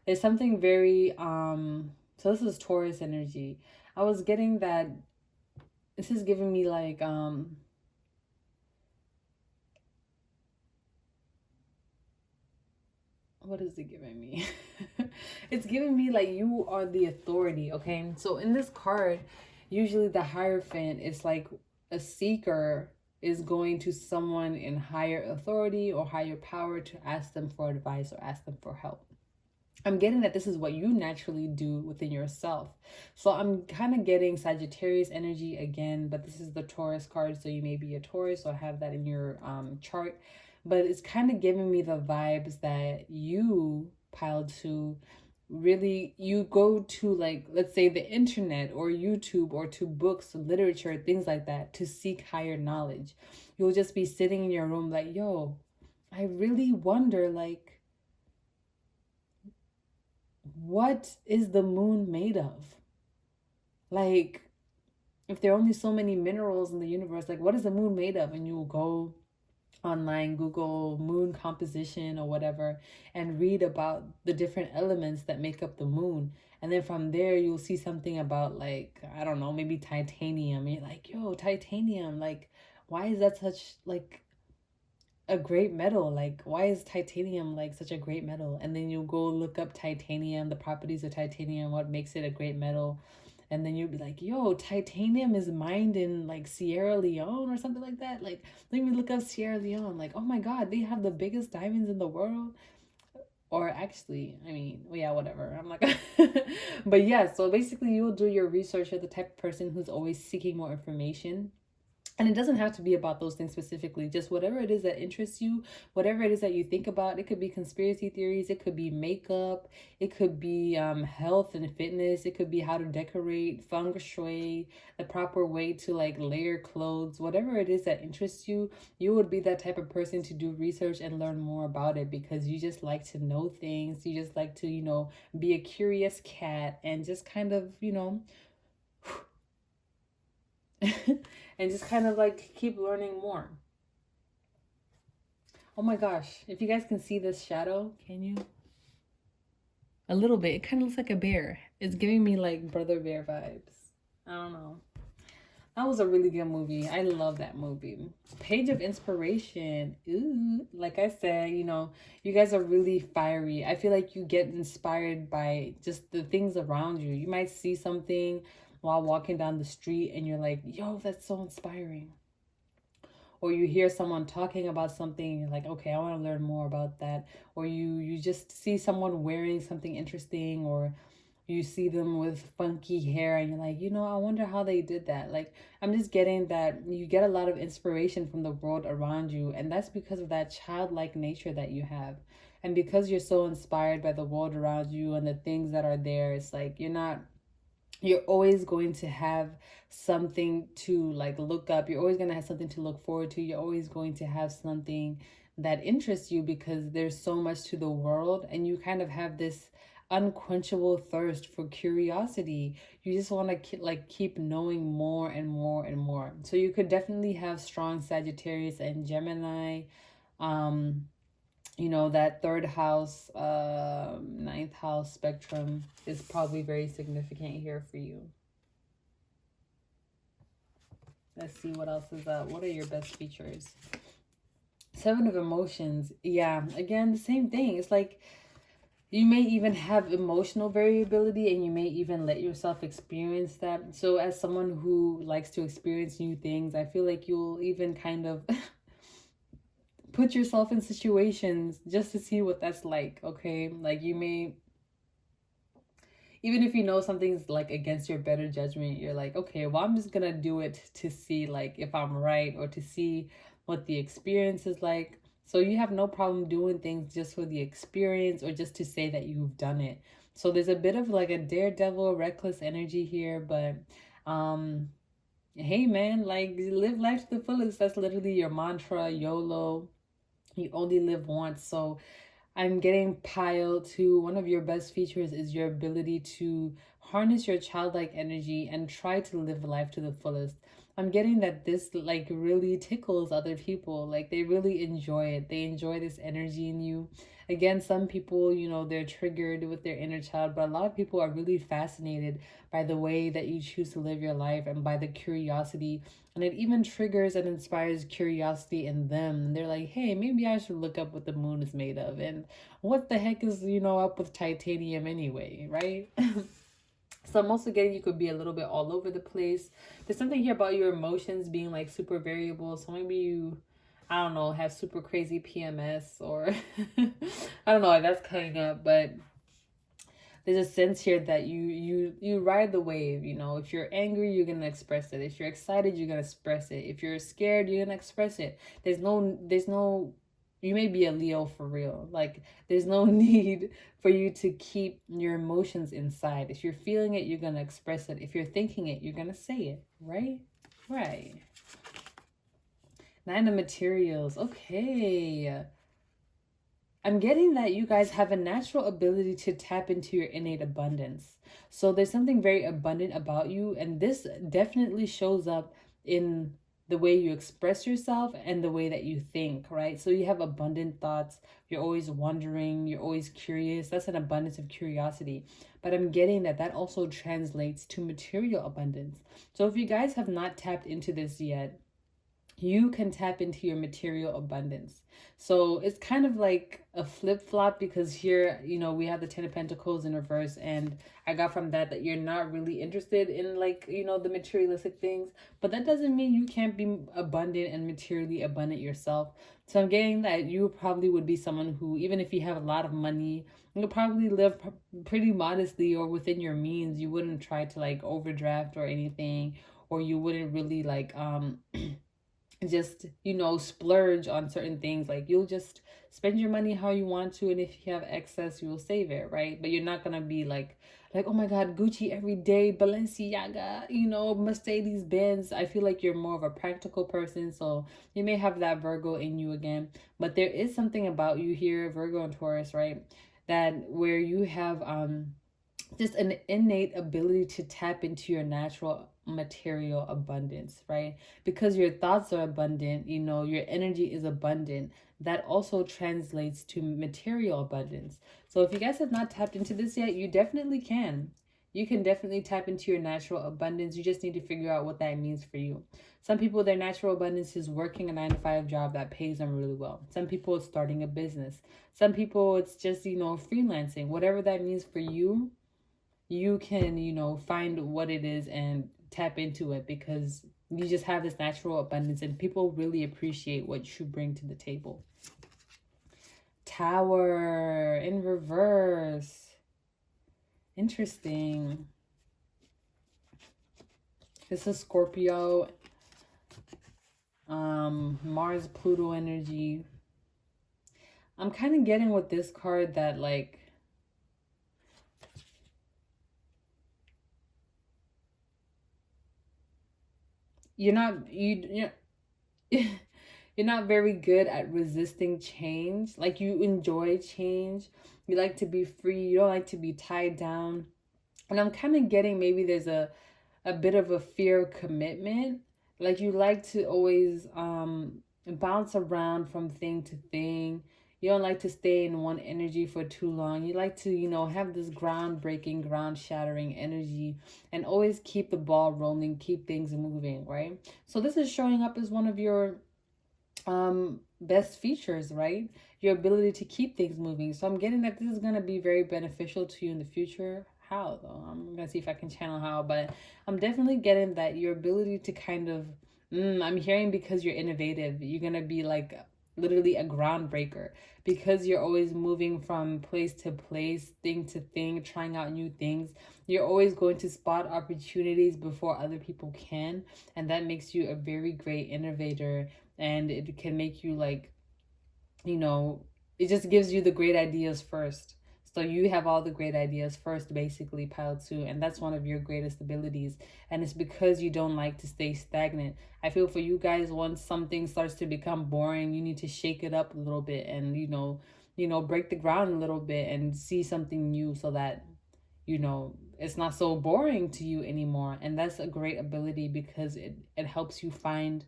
There's something very so this is Taurus energy. I was getting that this is giving me like what is it giving me? It's giving me like you are the authority, okay? So in this card, usually the Hierophant is like a seeker is going to someone in higher authority or higher power to ask them for advice or ask them for help. I'm getting that this is what you naturally do within yourself. So I'm kind of getting Sagittarius energy again, but this is the Taurus card, so you may be a Taurus or have that in your chart. But it's kind of giving me the vibes that you, Pile 2, really, you go to, like, let's say the internet or YouTube or to books, literature, things like that to seek higher knowledge. You'll just be sitting in your room like, yo, I really wonder, like, what is the moon made of? Like, if there are only so many minerals in the universe, like, what is the moon made of? And you'll go online, Google moon composition or whatever, and read about the different elements that make up the moon. And then from there, you'll see something about, like, I don't know, maybe titanium. And you're like, yo, titanium, like, why is that such, like, a great metal? Like, why is titanium like such a great metal? And then you go look up titanium, the properties of titanium, what makes it a great metal. And then you'll be like, yo, titanium is mined in like Sierra Leone or something like that. Like, let me look up Sierra Leone. Like, oh my God, they have the biggest diamonds in the world. Or actually, I mean, well, yeah, whatever. I'm like, but yeah, so basically you'll do your research. You're the type of person who's always seeking more information. And it doesn't have to be about those things specifically, just whatever it is that interests you, whatever it is that you think about. It could be conspiracy theories, it could be makeup, it could be health and fitness, it could be how to decorate, feng shui, the proper way to like layer clothes. Whatever it is that interests you, you would be that type of person to do research and learn more about it, because you just like to know things. You just like to, be a curious cat and just kind of, and just kind of like keep learning more. Oh my gosh, if you guys can see this shadow, can you? A little bit. It kind of looks like a bear. It's giving me like Brother Bear vibes. I don't know. That was a really good movie. I love that movie. Page of Inspiration. Ooh, like I said, you guys are really fiery. I feel like you get inspired by just the things around you. You might see something while walking down the street and you're like, yo, that's so inspiring. Or you hear someone talking about something and you're like, okay, I want to learn more about that. Or you just see someone wearing something interesting, or you see them with funky hair and you're like, I wonder how they did that. Like, I'm just getting that you get a lot of inspiration from the world around you, and that's because of that childlike nature that you have. And because you're so inspired by the world around you and the things that are there, it's like you're always going to have something to like look up. You're always going to have something to look forward to. You're always going to have something that interests you, because there's so much to the world, and you kind of have this unquenchable thirst for curiosity. You just want to keep knowing more and more and more. So you could definitely have strong Sagittarius and Gemini. Um, that third house, ninth house spectrum is probably very significant here for you. Let's see what else is up. What are your best features? Seven of emotions. Yeah, again, the same thing. It's like you may even have emotional variability, and you may even let yourself experience that. So as someone who likes to experience new things, I feel like you'll even kind of put yourself in situations just to see what that's like, okay? Like you may, even if you know something's like against your better judgment, you're like, okay, well, I'm just gonna do it to see like if I'm right, or to see what the experience is like. So you have no problem doing things just for the experience, or just to say that you've done it. So there's a bit of like a daredevil, reckless energy here, but hey man, like live life to the fullest. That's literally your mantra, YOLO. You only live once. So I'm getting piled to one of your best features is your ability to harness your childlike energy and try to live life to the fullest. I'm getting that this like really tickles other people. Like they really enjoy it. They enjoy this energy in you. Again, some people, they're triggered with their inner child, but a lot of people are really fascinated by the way that you choose to live your life and by the curiosity. And it even triggers and inspires curiosity in them. And they're like, hey, maybe I should look up what the moon is made of. And what the heck is, up with titanium anyway, right? So I'm also getting you could be a little bit all over the place. There's something here about your emotions being like super variable. So maybe you, I don't know, have super crazy PMS, or I don't know if that's coming up, but there's a sense here that you ride the wave. If you're angry, you're gonna express it. If you're excited, you're gonna express it. If you're scared, you're gonna express it. There's no you may be a Leo for real. Like there's no need for you to keep your emotions inside. If you're feeling it, you're gonna express it. If you're thinking it, you're gonna say it. Right. Nine of materials. Okay. I'm getting that you guys have a natural ability to tap into your innate abundance. So there's something very abundant about you, and this definitely shows up in the way you express yourself and the way that you think, right? So you have abundant thoughts, you're always wondering, you're always curious. That's an abundance of curiosity. But I'm getting that that also translates to material abundance. So if you guys have not tapped into this yet, you can tap into your material abundance. So it's kind of like a flip flop, because here, we have the 10 of Pentacles in reverse, and I got from that you're not really interested in like, the materialistic things, but that doesn't mean you can't be abundant and materially abundant yourself. So I'm getting that you probably would be someone who, even if you have a lot of money, you could probably live pretty modestly or within your means. You wouldn't try to like overdraft or anything, or you wouldn't really like, just splurge on certain things. Like you'll just spend your money how you want to, and if you have excess, you'll save it, right? But you're not gonna be like oh my god, Gucci every day, Balenciaga, Mercedes Benz. I feel like you're more of a practical person, so you may have that Virgo in you again. But there is something about you here, Virgo and Taurus, right, that where you have just an innate ability to tap into your natural material abundance, right? Because your thoughts are abundant, your energy is abundant. That also translates to material abundance. So if you guys have not tapped into this yet, you definitely can. You can definitely tap into your natural abundance. You just need to figure out what that means for you. Some people, their natural abundance is working a 9-to-5 job that pays them really well. Some people, it's starting a business. Some people, it's just, freelancing. Whatever that means for you, you can, find what it is and tap into it, because you just have this natural abundance and people really appreciate what you bring to the table. Tower in reverse. Interesting. This is Scorpio. Mars, Pluto energy. I'm kind of getting with this card that like you're not you're not very good at resisting change. Like, you enjoy change. You like to be free. You don't like to be tied down. And I'm kind of getting, maybe there's a bit of a fear of commitment. Like, you like to always bounce around from thing to thing. You don't like to stay in one energy for too long. You like to, have this groundbreaking, ground shattering energy and always keep the ball rolling, keep things moving, right? So this is showing up as one of your best features, right? Your ability to keep things moving. So I'm getting that this is going to be very beneficial to you in the future. How, though? I'm gonna see if I can channel how, but I'm definitely getting that your ability to kind of I'm hearing, because you're innovative, you're gonna be like literally a groundbreaker, because you're always moving from place to place, thing to thing, trying out new things. You're always going to spot opportunities before other people can, and that makes you a very great innovator. And it can make you like, it just gives you the great ideas first. So you have all the great ideas first, basically, pile two. And that's one of your greatest abilities. And it's because you don't like to stay stagnant. I feel for you guys, once something starts to become boring, you need to shake it up a little bit and, break the ground a little bit and see something new, so that, it's not so boring to you anymore. And that's a great ability, because it helps you find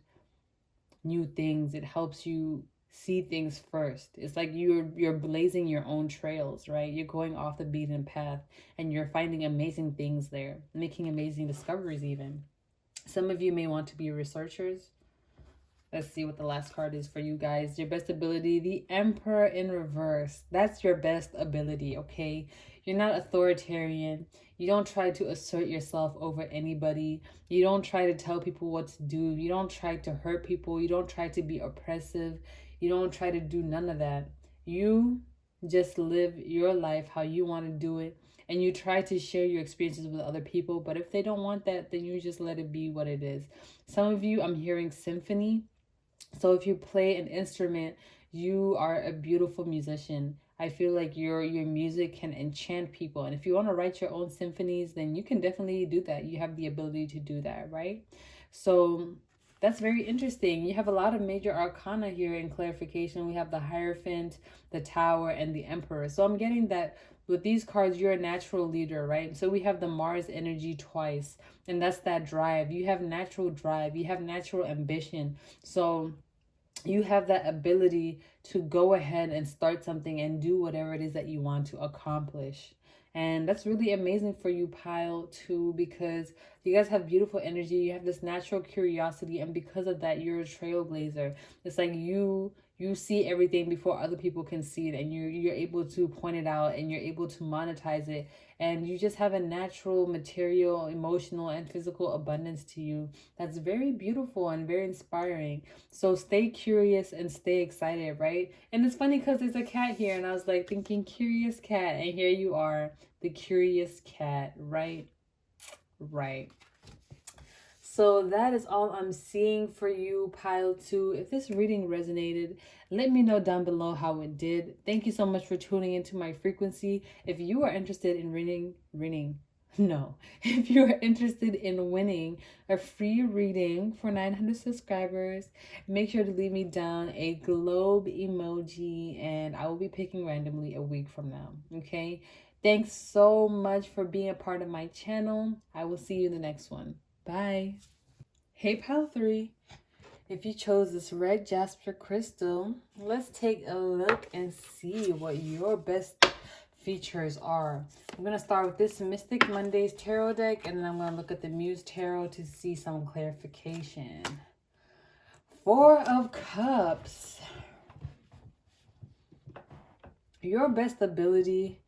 new things. It helps you see things first. It's like you're blazing your own trails, right? You're going off the beaten path and you're finding amazing things there, making amazing discoveries even. Some of you may want to be researchers. Let's see what the last card is for you guys. Your best ability, the Emperor in reverse. That's your best ability, okay? You're not authoritarian. You don't try to assert yourself over anybody. You don't try to tell people what to do. You don't try to hurt people. You don't try to be oppressive. You don't try to do none of that. You just live your life how you want to do it. And you try to share your experiences with other people. But if they don't want that, then you just let it be what it is. Some of you, I'm hearing symphony. So if you play an instrument, you are a beautiful musician. I feel like your music can enchant people. And if you want to write your own symphonies, then you can definitely do that. You have the ability to do that, right? So that's very interesting. You have a lot of major arcana here in clarification. We have the Hierophant, the Tower, and the Emperor. So I'm getting that with these cards, you're a natural leader, right? So we have the Mars energy twice, and that's that drive. You have natural drive. You have natural ambition. So you have that ability to go ahead and start something and do whatever it is that you want to accomplish. And that's really amazing for you, pile two, because you guys have beautiful energy. You have this natural curiosity, and because of that, you're a trailblazer. It's like you see everything before other people can see it, and you're able to point it out, and you're able to monetize it, and you just have a natural material, emotional, and physical abundance to you that's very beautiful and very inspiring. So stay curious and stay excited, right? And it's funny because there's a cat here, and I was like thinking curious cat, and here you are, the curious cat, right? Right. So that is all I'm seeing for you, pile two. If this reading resonated, let me know down below how it did. Thank you so much for tuning into my frequency. If you are interested in if you are interested in winning a free reading for 900 subscribers, make sure to leave me down a globe emoji, and I will be picking randomly a week from now. Okay? Thanks so much for being a part of my channel. I will see you in the next one. Bye. Hey, pile three. If you chose this red Jasper crystal, let's take a look and see what your best features are. I'm going to start with this Mystic Mondays tarot deck, and then I'm going to look at the Muse Tarot to see some clarification. Four of Cups. Your best ability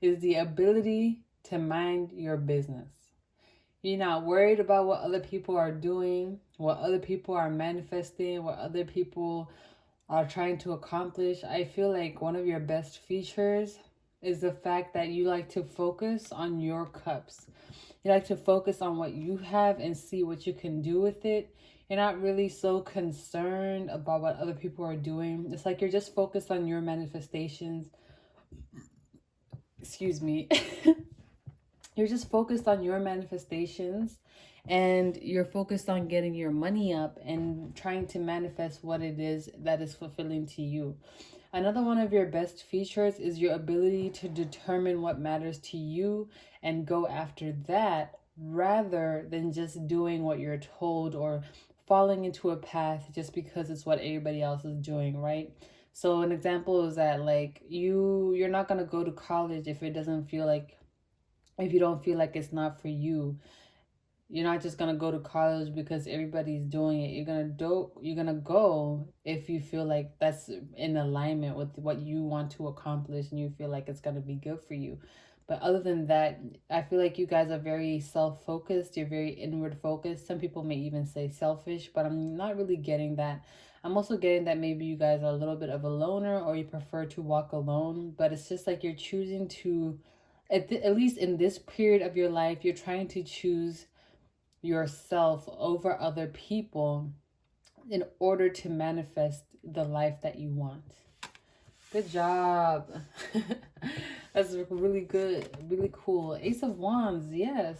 is the ability to mind your business. You're not worried about what other people are doing, what other people are manifesting, what other people are trying to accomplish. I feel like one of your best features is the fact that you like to focus on your cups. You like to focus on what you have and see what you can do with it. You're not really so concerned about what other people are doing. It's like you're just focused on your manifestations. Excuse me. You're just focused on your manifestations, and you're focused on getting your money up and trying to manifest what it is that is fulfilling to you. Another one of your best features is your ability to determine what matters to you and go after that rather than just doing what you're told or falling into a path just because it's what everybody else is doing, right? So an example is that like you're not going to go to college if it doesn't feel like, if you don't feel like it's not for you. You're not just gonna go to college because everybody's doing it. You're gonna go if you feel like that's in alignment with what you want to accomplish and you feel like it's gonna be good for you. But other than that, I feel like you guys are very self-focused. You're very inward focused. Some people may even say selfish, but I'm not really getting that. I'm also getting that maybe you guys are a little bit of a loner or you prefer to walk alone, but it's just like you're choosing to, at least in this period of your life, you're trying to choose yourself over other people in order to manifest the life that you want. Good job. That's really good, really cool. Ace of Wands, yes.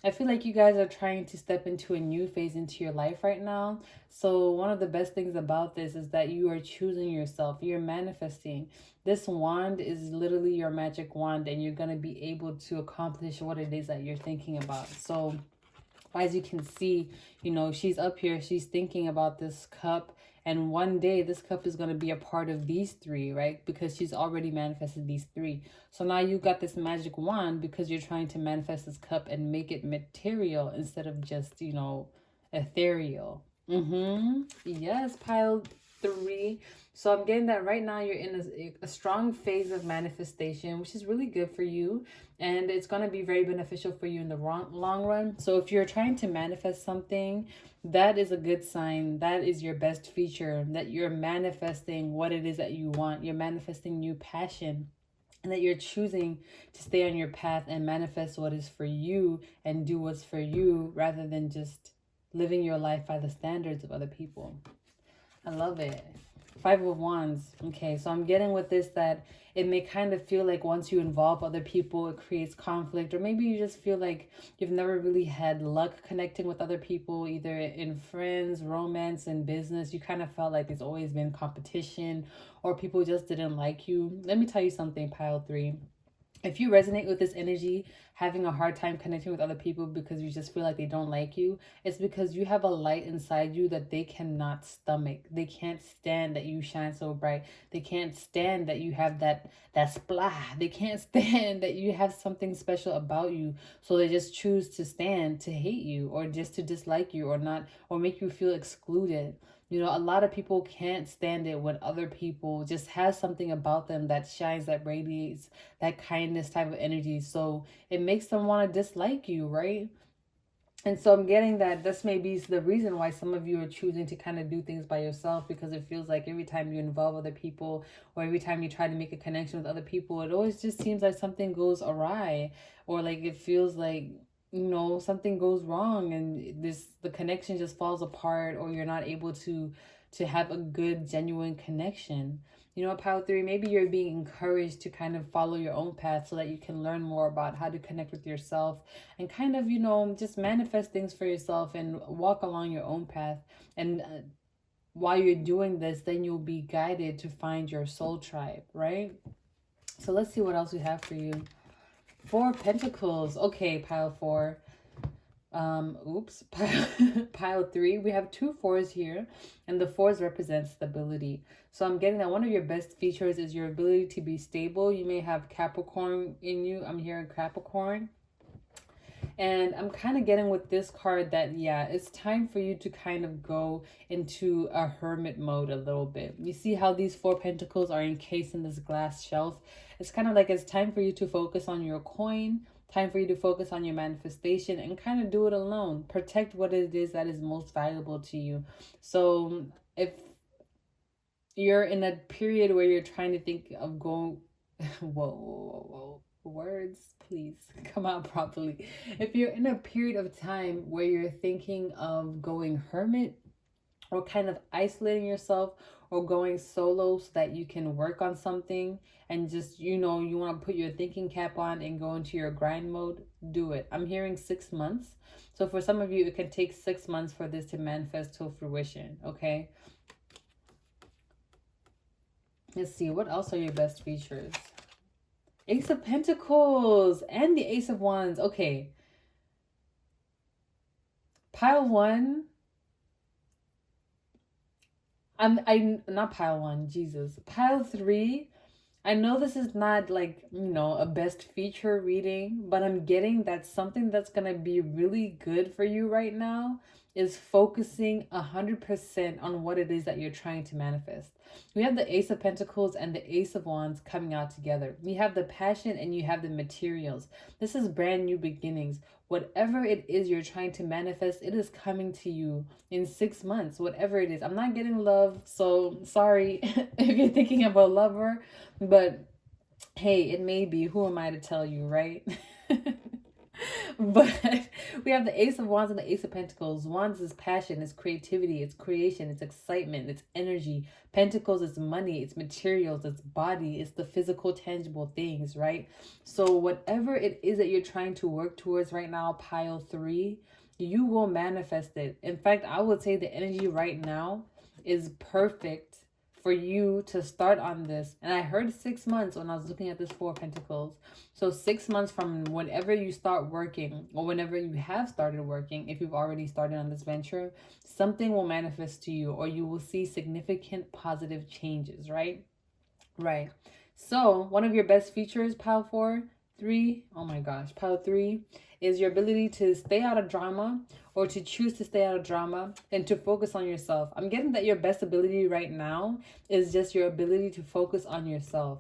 I feel like you guys are trying to step into a new phase into your life right now. So one of the best things about this is that you are choosing yourself. You're manifesting. This wand is literally your magic wand, and you're going to be able to accomplish what it is that you're thinking about. So as you can see, you know, she's up here, she's thinking about this cup, and one day this cup is going to be a part of these three, right? Because she's already manifested these three. So now you got this magic wand because you're trying to manifest this cup and make it material instead of just, you know, ethereal. Yes, pile 3. So I'm getting that right now you're in a strong phase of manifestation, which is really good for you. And it's going to be very beneficial for you in the long run. So if you're trying to manifest something, that is a good sign. That is your best feature, that you're manifesting what it is that you want. You're manifesting new passion, and that you're choosing to stay on your path and manifest what is for you and do what's for you rather than just living your life by the standards of other people. I love it. 5 of Wands. Okay, so I'm getting with this that it may kind of feel like once you involve other people, it creates conflict. Or maybe you just feel like you've never really had luck connecting with other people, either in friends, romance, and business. You kind of felt like it's always been competition or people just didn't like you. Let me tell you something, pile 3. If you resonate with this energy, having a hard time connecting with other people because you just feel like they don't like you, it's because you have a light inside you that they cannot stomach. They can't stand that you shine so bright. They can't stand that you have that splah. They can't stand that you have something special about you. So they just choose to stand to hate you or just to dislike you or not, or make you feel excluded. You know, a lot of people can't stand it when other people just have something about them that shines, that radiates that kindness type of energy. So it makes them want to dislike you, right? And so I'm getting that this may be the reason why some of you are choosing to kind of do things by yourself, because it feels like every time you involve other people or every time you try to make a connection with other people, it always just seems like something goes awry, or like it feels like, you know, something goes wrong and the connection just falls apart, or you're not able to have a good genuine connection. You know, pile 3, maybe you're being encouraged to kind of follow your own path so that you can learn more about how to connect with yourself and kind of, you know, just manifest things for yourself and walk along your own path. And while you're doing this, then you'll be guided to find your soul tribe, right? So let's see what else we have for you. 4 Pentacles. Okay, pile 4. Oops, pile 3. We have 2 4s here, and the 4s represent stability. So I'm getting that one of your best features is your ability to be stable. You may have Capricorn in you. I'm hearing Capricorn. And I'm kind of getting with this card that, yeah, it's time for you to kind of go into a hermit mode a little bit. You see how these 4 pentacles are encased in this glass shelf? It's kind of like it's time for you to focus on your coin, time for you to focus on your manifestation, and kind of do it alone. Protect what it is that is most valuable to you. So if you're in a period where you're trying to think of going, whoa, words, please come out properly. If you're in a period of time where you're thinking of going hermit, or kind of isolating yourself or going solo so that you can work on something and just, you know, you want to put your thinking cap on and go into your grind mode, do it. I'm hearing 6 months. So for some of you, it can take 6 months for this to manifest to fruition, okay? Let's see, what else are your best features? Ace of Pentacles and the Ace of Wands. Okay. Pile one. I not pile one, Jesus. Pile three. I know this is not like, you know, a best feature reading, but I'm getting that something that's going to be really good for you right now is focusing 100% on what it is that you're trying to manifest. We have the Ace of Pentacles and the Ace of Wands coming out together. You have the passion and you have the materials. This is brand new beginnings. Whatever it is you're trying to manifest, it is coming to you in 6 months, whatever it is. I'm not getting love, so sorry if you're thinking of a lover, but hey, it may be. Who am I to tell you, right? But we have the Ace of Wands and the Ace of Pentacles. Wands is passion, it's creativity, it's creation, it's excitement, it's energy. Pentacles is money, it's materials, it's body, it's the physical, tangible things, right? So whatever it is that you're trying to work towards right now, pile three, you will manifest it. In fact, I would say the energy right now is perfect for you to start on this. And I heard 6 months when I was looking at this Four of Pentacles. So 6 months from whenever you start working, or whenever you have started working, if you've already started on this venture, something will manifest to you, or you will see significant positive changes, right? Right. So one of your best features, pile four, three, oh my gosh, pile three is your ability to stay out of drama, or to choose to stay out of drama and to focus on yourself. I'm getting that your best ability right now is just your ability to focus on yourself.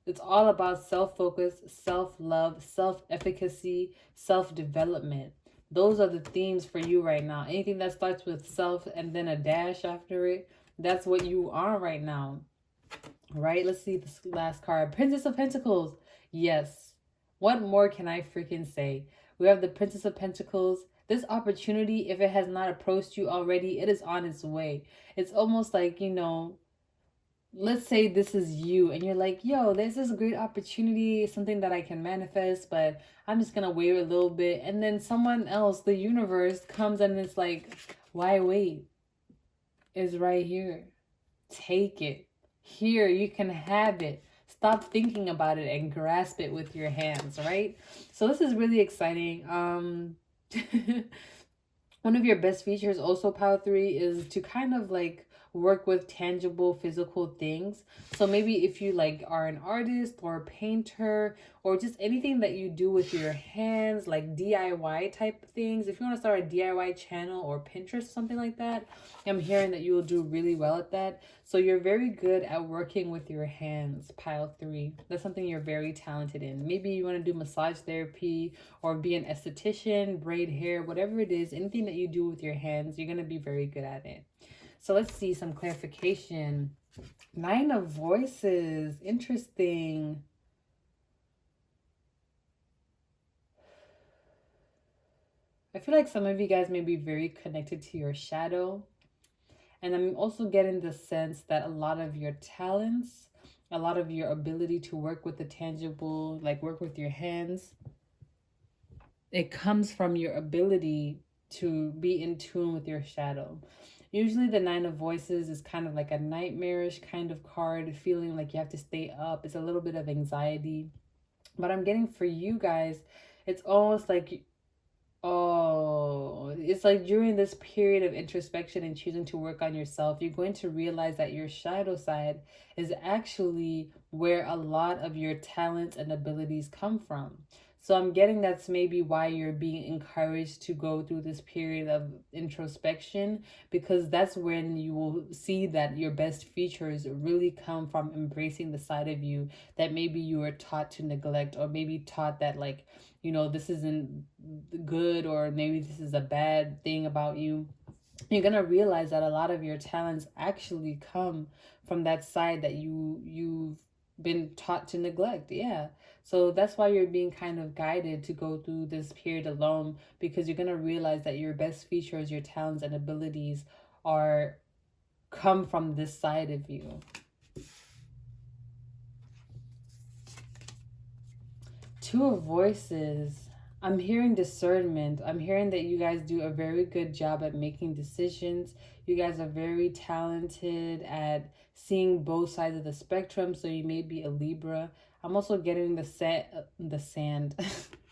It's all about self-focus, self-love, self-efficacy, self-development. Those are the themes for you right now. Anything that starts with self and then a dash after it, that's what you are right now. Right? Let's see this last card. Princess of Pentacles. Yes. What more can I freaking say? We have the Princess of Pentacles. This opportunity, if it has not approached you already, it is on its way. It's almost like, you know, let's say this is you and you're like, yo, this is a great opportunity, something that I can manifest, but I'm just going to wait a little bit. And then someone else, the universe, comes and it's like, why wait? It's right here. Take it. Here, you can have it. Stop thinking about it and grasp it with your hands, right? So this is really exciting. One of your best features also, pile three, is to kind of like work with tangible physical things. So maybe if you like are an artist or a painter, or just anything that you do with your hands, like DIY type things, if you want to start a DIY channel or Pinterest, something like that, I'm hearing that you will do really well at that. So you're very good at working with your hands, pile three. That's something you're very talented in. Maybe you want to do massage therapy or be an esthetician, braid hair, whatever it is, anything that you do with your hands, you're going to be very good at it. So let's see some clarification. Nine of Voices. Interesting. I feel like some of you guys may be very connected to your shadow. And I'm also getting the sense that a lot of your talents, a lot of your ability to work with the tangible, like work with your hands, it comes from your ability to be in tune with your shadow. Usually the Nine of Voices is kind of like a nightmarish kind of card, feeling like you have to stay up. It's a little bit of anxiety. But I'm getting for you guys, it's almost like, oh, it's like during this period of introspection and choosing to work on yourself, you're going to realize that your shadow side is actually where a lot of your talents and abilities come from. So I'm getting that's maybe why you're being encouraged to go through this period of introspection, because that's when you will see that your best features really come from embracing the side of you that maybe you were taught to neglect, or maybe taught that, like, you know, this isn't good, or maybe this is a bad thing about you. You're going to realize that a lot of your talents actually come from that side that you've been taught to neglect. Yeah. So that's why you're being kind of guided to go through this period alone, because you're going to realize that your best features, your talents and abilities are come from this side of you. Two of Voices. I'm hearing discernment. I'm hearing that you guys do a very good job at making decisions. You guys are very talented at seeing both sides of the spectrum. So you may be a Libra. I'm also getting the sand.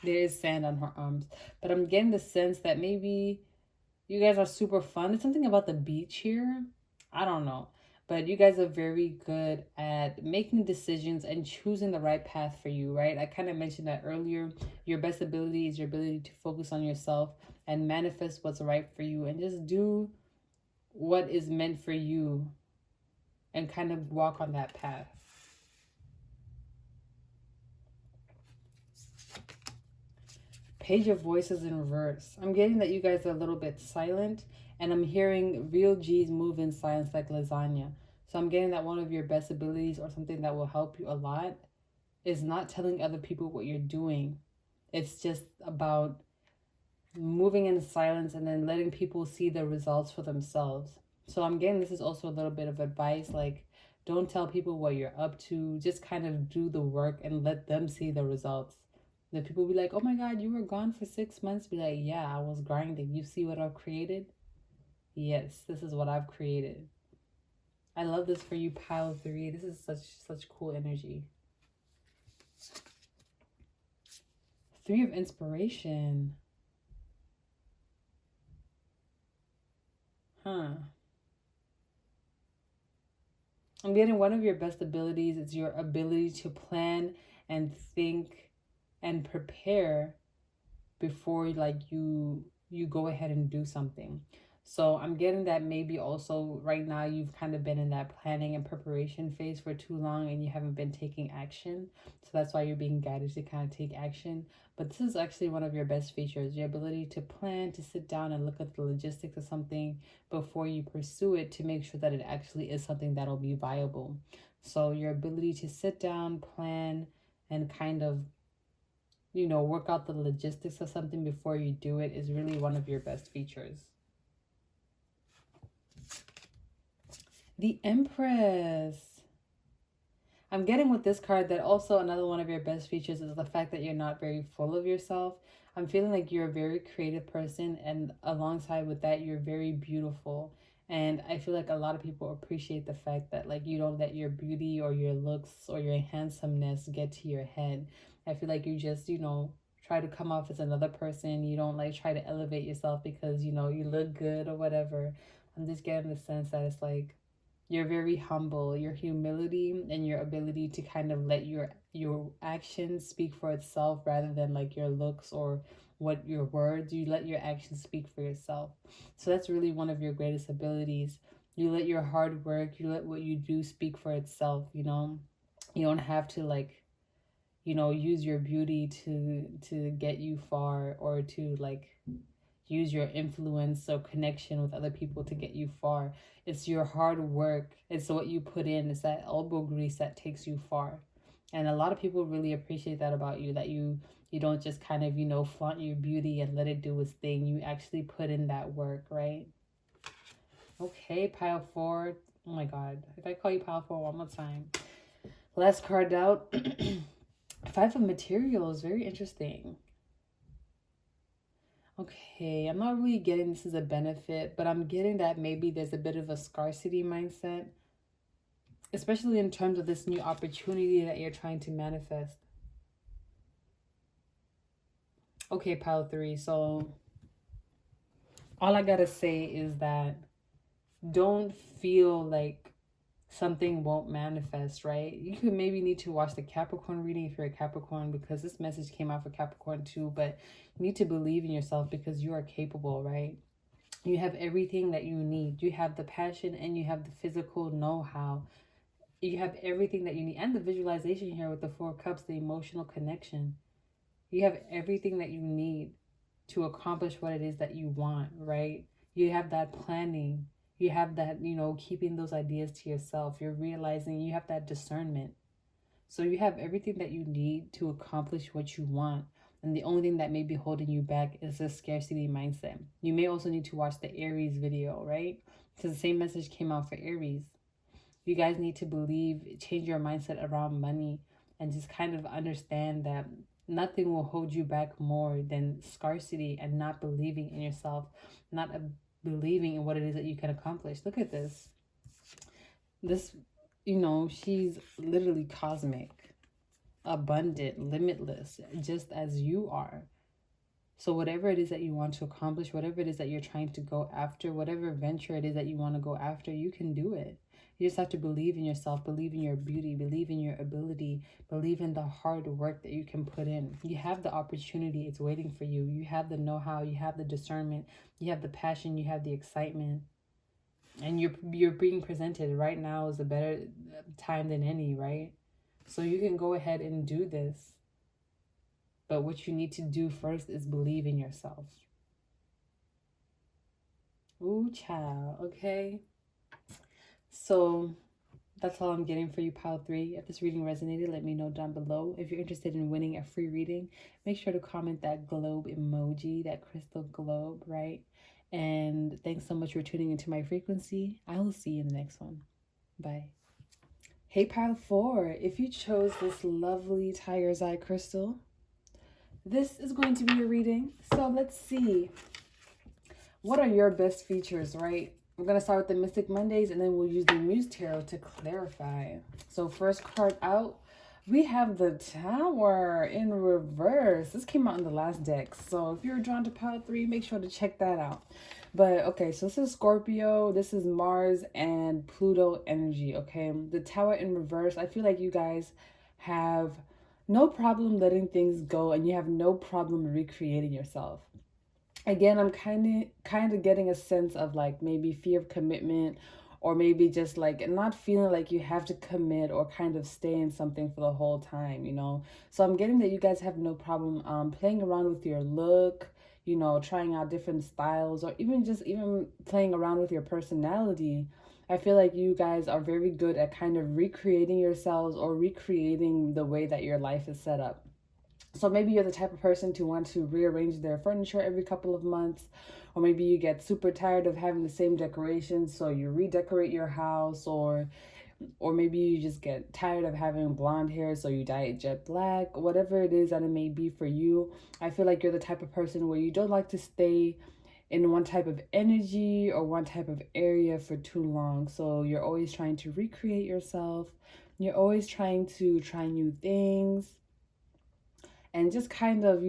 There is sand on her arms. But I'm getting the sense that maybe you guys are super fun. There's something about the beach here. I don't know. But you guys are very good at making decisions and choosing the right path for you, right? I kind of mentioned that earlier. Your best ability is your ability to focus on yourself and manifest what's right for you and just do what is meant for you and kind of walk on that path. Page of Voices in reverse. I'm getting that you guys are a little bit silent, and I'm hearing real G's move in silence like lasagna. So I'm getting that one of your best abilities or something that will help you a lot is not telling other people what you're doing. It's just about moving in silence and then letting people see the results for themselves. So I'm getting this is also a little bit of advice, like don't tell people what you're up to. Just kind of do the work and let them see the results. The people be like, oh my God, you were gone for 6 months. Be like, yeah, I was grinding. You see what I've created? Yes, this is what I've created. I love this for you, pile 3. This is such cool energy. 3 of Inspiration. I'm getting one of your best abilities is your ability to plan and think and prepare before like you go ahead and do something. So I'm getting that maybe also right now you've kind of been in that planning and preparation phase for too long and you haven't been taking action. So that's why you're being guided to kind of take action. But this is actually one of your best features, your ability to plan, to sit down and look at the logistics of something before you pursue it to make sure that it actually is something that'll be viable. So your ability to sit down, plan, and kind of work out the logistics of something before you do it is really one of your best features. The Empress. I'm getting with this card that also another one of your best features is the fact that you're not very full of yourself. I'm feeling like you're a very creative person, and alongside with that, you're very beautiful. And I feel like a lot of people appreciate the fact that like you don't let your beauty or your looks or your handsomeness get to your head. I feel like you just, try to come off as another person. You don't like try to elevate yourself because, you look good or whatever. I'm just getting the sense that it's like you're very humble. Your humility and your ability to kind of let your actions speak for itself rather than like your looks or what your words. You let your actions speak for yourself. So that's really one of your greatest abilities. You let your hard work, you let what you do speak for itself. You don't have to like use your beauty to get you far or to like use your influence or connection with other people to get you far. It's your hard work. It's what you put in. It's that elbow grease that takes you far. And a lot of people really appreciate that about you, that you don't just kind of, flaunt your beauty and let it do its thing. You actually put in that work, right? Okay, pile 4. Oh my God. If I call you pile 4 one more time. Last card out. 5 of Materials. Very interesting. Okay, I'm not really getting this as a benefit, but I'm getting that maybe there's a bit of a scarcity mindset, especially in terms of this new opportunity that you're trying to manifest. Okay, pile 3. So all I gotta say is that don't feel like something won't manifest, right? You could maybe need to watch the Capricorn reading if you're a Capricorn, because this message came out for Capricorn too, but you need to believe in yourself because you are capable, right? You have everything that you need. You have the passion and you have the physical know-how. You have everything that you need, and the visualization here with the 4 cups, the emotional connection. You have everything that you need to accomplish what it is that you want, right? You have that planning. You have that, keeping those ideas to yourself. You're realizing you have that discernment. So you have everything that you need to accomplish what you want. And the only thing that may be holding you back is a scarcity mindset. You may also need to watch the Aries video, right? So the same message came out for Aries. You guys need to believe, change your mindset around money, and just kind of understand that nothing will hold you back more than scarcity and not believing in yourself, not believing in what it is that you can accomplish. Look at this. This, she's literally cosmic, abundant, limitless, just as you are. So whatever it is that you want to accomplish, whatever it is that you're trying to go after, whatever venture it is that you want to go after, you can do it. You just have to believe in yourself, believe in your beauty, believe in your ability, believe in the hard work that you can put in. You have the opportunity. It's waiting for you. You have the know-how. You have the discernment. You have the passion. You have the excitement. And you're being presented right now is a better time than any, right? So you can go ahead and do this. But what you need to do first is believe in yourself. Ooh, child, okay? So that's all I'm getting for you, pile 3. If this reading resonated, let me know down below. If you're interested in winning a free reading, make sure to comment that globe emoji, that crystal globe, right? And thanks so much for tuning into my frequency. I will see you in the next one. Bye. Hey, pile 4, if you chose this lovely tiger's eye crystal, this is going to be your reading. So let's see. What are your best features, right? We're going to start with the Mystic Mondays, and then we'll use the Muse Tarot to clarify. So first card out, we have the Tower in reverse. This came out in the last deck. So if you're drawn to pile 3, make sure to check that out. But okay, so this is Scorpio. This is Mars and Pluto energy, okay? The Tower in reverse, I feel like you guys have no problem letting things go, and you have no problem recreating yourself. Again, I'm kind of getting a sense of like maybe fear of commitment, or maybe just like not feeling like you have to commit or kind of stay in something for the whole time, So I'm getting that you guys have no problem playing around with your look, trying out different styles, or even playing around with your personality. I feel like you guys are very good at kind of recreating yourselves or recreating the way that your life is set up. So maybe you're the type of person to want to rearrange their furniture every couple of months, or maybe you get super tired of having the same decorations, so you redecorate your house, or maybe you just get tired of having blonde hair, so you dye it jet black. Whatever it is that it may be for you, I feel like you're the type of person where you don't like to stay in one type of energy or one type of area for too long. So you're always trying to recreate yourself. You're always trying to try new things and just kind of,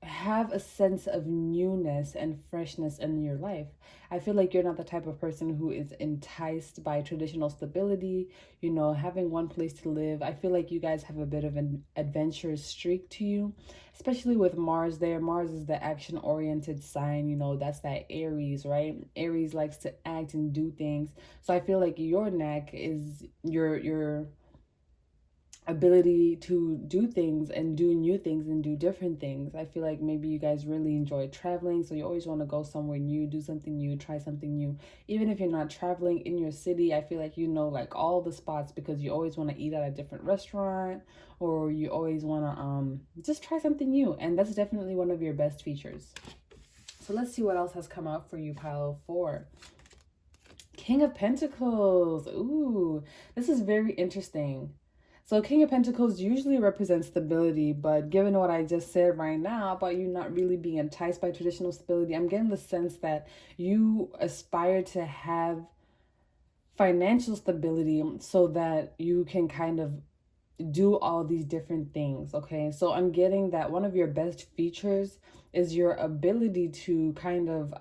have a sense of newness and freshness in your life. I feel like you're not the type of person who is enticed by traditional stability, having one place to live. I feel like you guys have a bit of an adventurous streak to you, especially with Mars there. Mars is the action-oriented sign, that's that Aries, right? Aries likes to act and do things. So I feel like your knack is your ability to do things and do new things and do different things. I feel like maybe you guys really enjoy traveling, so you always want to go somewhere new, do something new, try something new. Even if you're not traveling in your city, I feel like like all the spots, because you always want to eat at a different restaurant, or you always want to just try something new, and that's definitely one of your best features. So let's see what else has come out for you, pile 4. King of Pentacles. Ooh, this is very interesting. So King of Pentacles usually represents stability, but given what I just said right now about you not really being enticed by traditional stability, I'm getting the sense that you aspire to have financial stability so that you can kind of do all these different things, okay? So I'm getting that one of your best features is your ability to kind of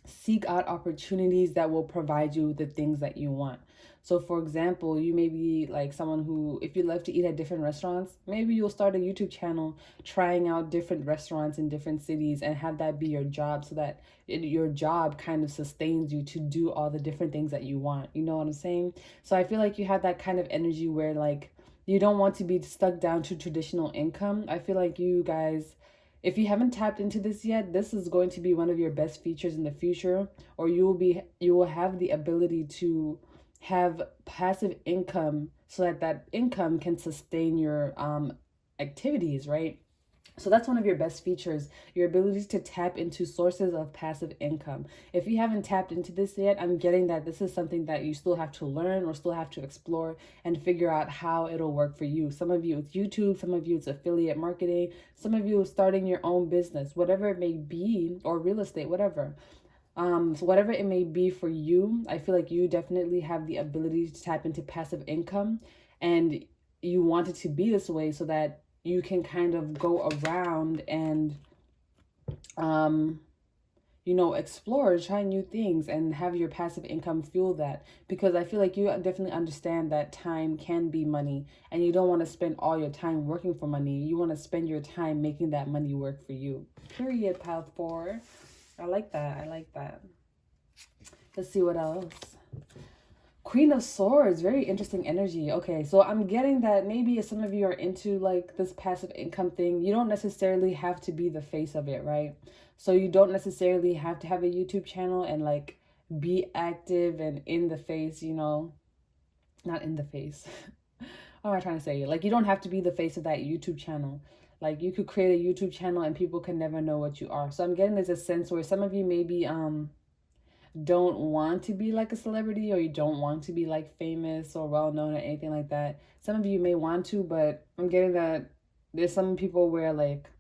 seek out opportunities that will provide you the things that you want. So for example, you may be like someone who, if you love to eat at different restaurants, maybe you'll start a YouTube channel trying out different restaurants in different cities and have that be your job, so that your job kind of sustains you to do all the different things that you want. You know what I'm saying? So I feel like you have that kind of energy where like you don't want to be stuck down to traditional income. I feel like you guys, if you haven't tapped into this yet, this is going to be one of your best features in the future, or you will have the ability to have passive income so that income can sustain your activities, right? So that's one of your best features, your ability to tap into sources of passive income. If you haven't tapped into this yet, I'm getting that this is something that you still have to learn or still have to explore and figure out how it'll work for you. Some of you it's YouTube, some of you it's affiliate marketing, some of you it's starting your own business, whatever it may be, or real estate, whatever. So whatever it may be for you, I feel like you definitely have the ability to tap into passive income, and you want it to be this way so that you can kind of go around and um explore, try new things, and have your passive income fuel that. Because I feel like you definitely understand that time can be money, and you don't want to spend all your time working for money. You want to spend your time making that money work for you. Period, pile 4. I like that. I like that. Let's see what else. Queen of Swords, very interesting energy. Okay, so I'm getting that maybe some of you are into like this passive income thing. You don't necessarily have to be the face of it, right? So you don't necessarily have to have a YouTube channel and like be active and in the face, not in the face. What am I trying to say? Like, you don't have to be the face of that YouTube channel. Like, you could create a YouTube channel and people can never know what you are. So I'm getting there's a sense where some of you maybe don't want to be like a celebrity, or you don't want to be like famous or well known or anything like that. Some of you may want to, but I'm getting that there's some people where like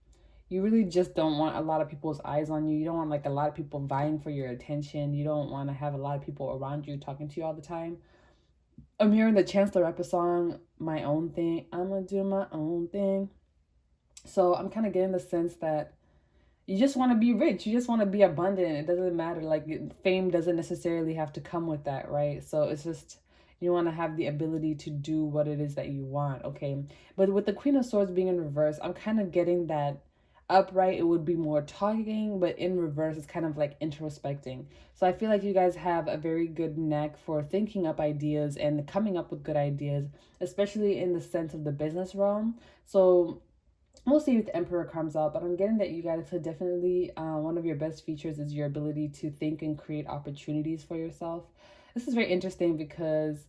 you really just don't want a lot of people's eyes on you. You don't want like a lot of people vying for your attention. You don't want to have a lot of people around you talking to you all the time. I'm hearing the Chance the Rapper song, My Own Thing. I'm gonna do my own thing. So I'm kind of getting the sense that you just want to be rich. You just want to be abundant. It doesn't matter. Like, fame doesn't necessarily have to come with that, right? So it's just, you want to have the ability to do what it is that you want, okay? But with the Queen of Swords being in reverse, I'm kind of getting that upright, it would be more talking, but in reverse, it's kind of like introspecting. So I feel like you guys have a very good knack for thinking up ideas and coming up with good ideas, especially in the sense of the business realm. So we'll see if the Emperor comes out, but I'm getting that you guys could definitely, one of your best features is your ability to think and create opportunities for yourself. This is very interesting because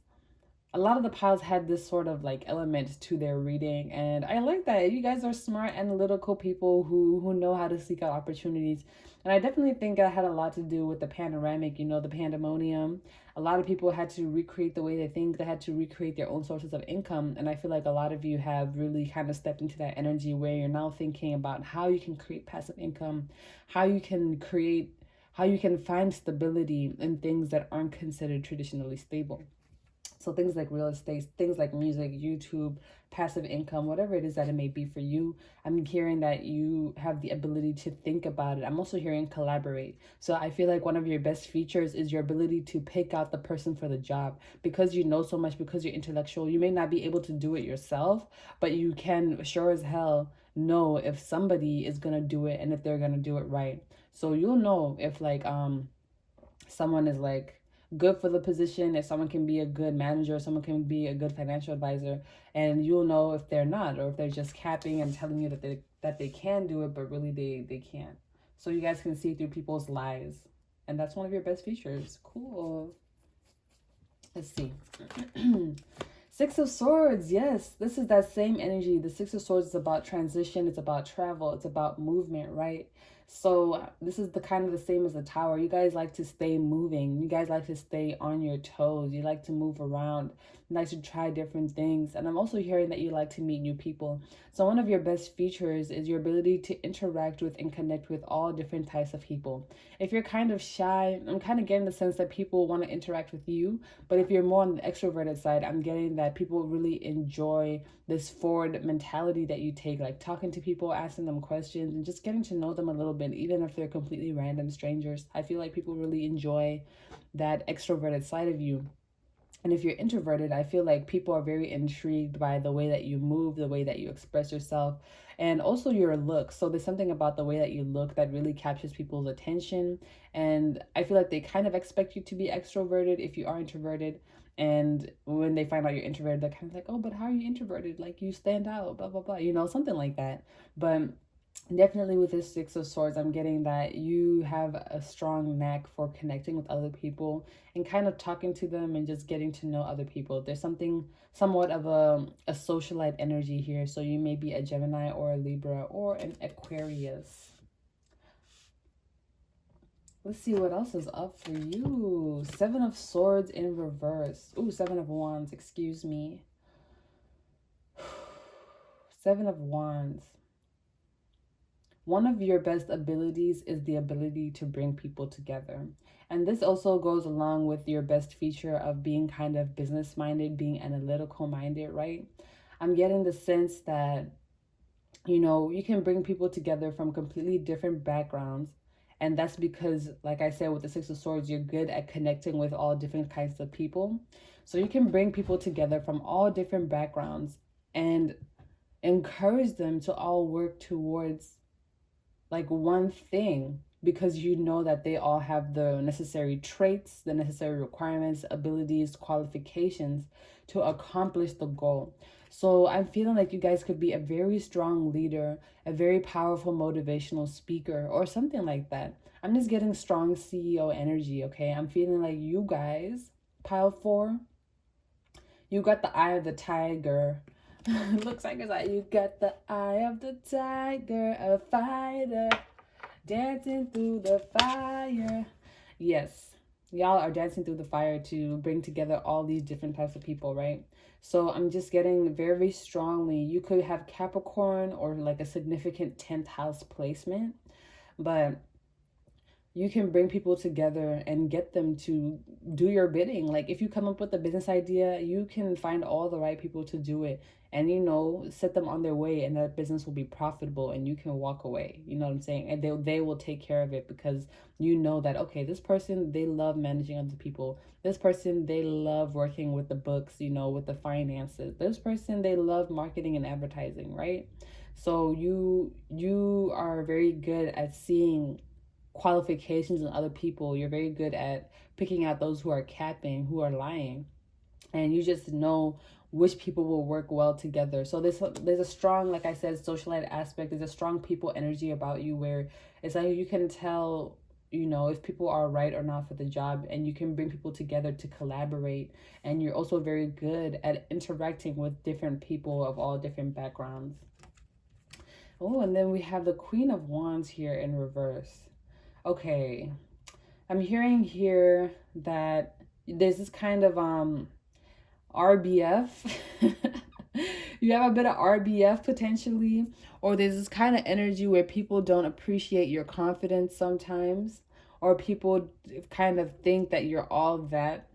a lot of the piles had this sort of like element to their reading, and I like that. You guys are smart, analytical people who know how to seek out opportunities. And I definitely think that had a lot to do with the panoramic, the pandemonium. A lot of people had to recreate the way they think. They had to recreate their own sources of income, and I feel like a lot of you have really kind of stepped into that energy where you're now thinking about how you can create passive income, how you can create, how you can find stability in things that aren't considered traditionally stable. So things like real estate, things like music, YouTube, passive income, whatever it is that it may be for you. I'm hearing that you have the ability to think about it. I'm also hearing collaborate. So I feel like one of your best features is your ability to pick out the person for the job. Because you know so much, because you're intellectual, you may not be able to do it yourself, but you can sure as hell know if somebody is going to do it and if they're going to do it right. So you'll know if like someone is like good for the position, if someone can be a good manager, someone can be a good financial advisor, and you'll know if they're not, or if they're just capping and telling you that they can do it, but really they can't. So you guys can see through people's lies, and that's one of your best features. Cool. Let's see. Six of Swords, yes, this is that same energy. The Six of Swords is about transition, it's about travel, it's about movement, right? So this is the kind of the same as the Tower. You guys like to stay moving. You guys like to stay on your toes. You like to move around. You like to try different things. And I'm also hearing that you like to meet new people. So one of your best features is your ability to interact with and connect with all different types of people. If you're kind of shy, I'm kind of getting the sense that people want to interact with you. But if you're more on the extroverted side, I'm getting that people really enjoy this forward mentality that you take, like talking to people, asking them questions, and just getting to know them a little bit, even if they're completely random strangers. I feel like people really enjoy that extroverted side of you. And if you're introverted, I feel like people are very intrigued by the way that you move, the way that you express yourself, and also your look. So there's something about the way that you look that really captures people's attention. And I feel like they kind of expect you to be extroverted if you are introverted. And when they find out you're introverted, they're kind of like, oh, but how are you introverted? Like, you stand out, blah, blah, blah, something like that. But Definitely with this Six of Swords, I'm getting that you have a strong knack for connecting with other people and kind of talking to them and just getting to know other people. There's something somewhat of a socialite energy here. So you may be a Gemini or a Libra or an Aquarius. Let's see what else is up for you. Seven of Swords in reverse. Ooh, Seven of Wands, excuse me. Seven of Wands. One of your best abilities is the ability to bring people together. And this also goes along with your best feature of being kind of business minded, being analytical minded, right? I'm getting the sense that, you know, you can bring people together from completely different backgrounds. And that's because, like I said, with the Six of Swords, you're good at connecting with all different kinds of people. So you can bring people together from all different backgrounds and encourage them to all work towards like one thing, because you know that they all have the necessary traits, the necessary requirements, abilities, qualifications to accomplish the goal. So I'm feeling like you guys could be a very strong leader, a very powerful motivational speaker, or something like that. I'm just getting strong CEO energy, okay? I'm feeling like you guys, pile four, you got the eye of the tiger. Looks like it's like you got the eye of the tiger, a fighter dancing through the fire. Yes, y'all are dancing through the fire to bring together all these different types of people, right? So I'm just getting very strongly, you could have Capricorn or like a significant 10th house placement, but you can bring people together and get them to do your bidding. Like if you come up with a business idea, you can find all the right people to do it and, you know, set them on their way, and that business will be profitable and you can walk away. You know what I'm saying? And they will take care of it because you know that, okay, this person, they love managing other people. This person, they love working with the books, you know, with the finances. This person, they love marketing and advertising, right? So you are very good at seeing qualifications in other people. You're very good at picking out those who are capping, who are lying, and you just know which people will work well together. So there's a strong, like I said, socialite aspect. There's a strong people energy about you where it's like you can tell, you know, if people are right or not for the job, and you can bring people together to collaborate. And you're also very good at interacting with different people of all different backgrounds. Oh, and then we have the Queen of Wands here in reverse. Okay, I'm hearing here that there's this kind of RBF. You have a bit of RBF potentially, or there's this kind of energy where people don't appreciate your confidence sometimes, or people kind of think that you're all that.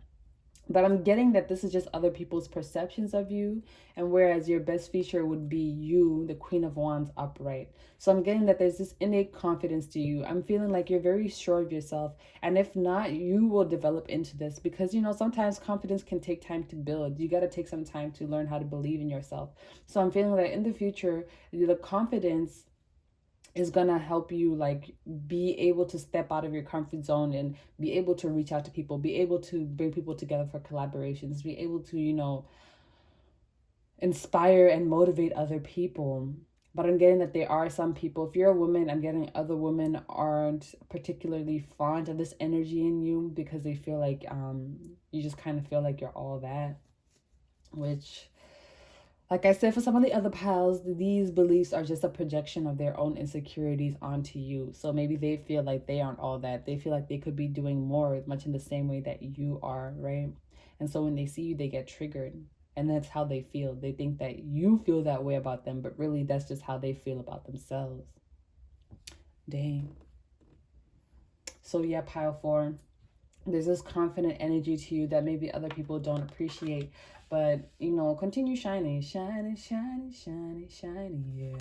But I'm getting that this is just other people's perceptions of you, and whereas your best feature would be you, the Queen of Wands, upright. So I'm getting that there's this innate confidence to you. I'm feeling like you're very sure of yourself, and if not, you will develop into this, because you know sometimes confidence can take time to build. You got to take some time to learn how to believe in yourself. So I'm feeling that in the future, the confidence is gonna help you like be able to step out of your comfort zone and be able to reach out to people, be able to bring people together for collaborations, be able to, you know, inspire and motivate other people. But I'm getting that there are some people, if you're a woman, I'm getting other women aren't particularly fond of this energy in you because they feel like you just kind of feel like you're all that, which, like I said, for some of the other pals, these beliefs are just a projection of their own insecurities onto you. So maybe they feel like they aren't all that. They feel like they could be doing more, much in the same way that you are, right? And so when they see you, they get triggered. And that's how they feel. They think that you feel that way about them, but really that's just how they feel about themselves. Dang. So yeah, pile four, there's this confident energy to you that maybe other people don't appreciate, but you know, continue shining, shining, shining, shining, shining. Yeah,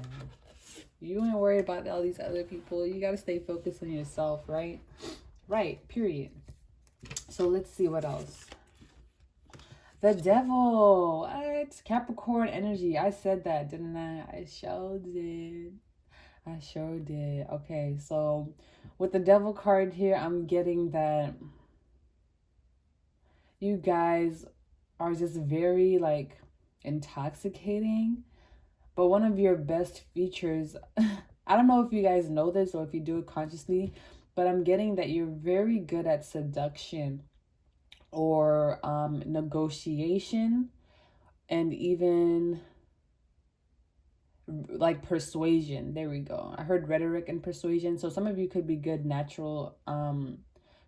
you ain't worried about all these other people. You got to stay focused on yourself, right? Right, period. So let's see what else. The devil. It's Capricorn energy. I said that, didn't I? I sure did. I sure did. Okay, so with the devil card here, I'm getting that you guys are just very like intoxicating, but one of your best features I don't know if you guys know this or if you do it consciously, but I'm getting that you're very good at seduction or negotiation, and even like persuasion. There we go. I heard rhetoric and persuasion. So some of you could be good natural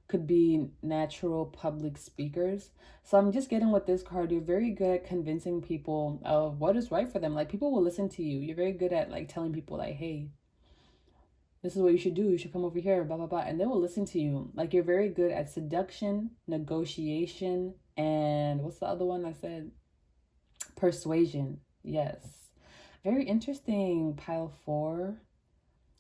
could be natural public speakers. So I'm just getting with this card, you're very good at convincing people of what is right for them. Like people will listen to you. You're very good at like telling people like, hey, this is what you should do. You should come over here, blah, blah, blah. And they will listen to you. Like you're very good at seduction, negotiation, and what's the other one I said? Persuasion. Yes. Very interesting, pile 4.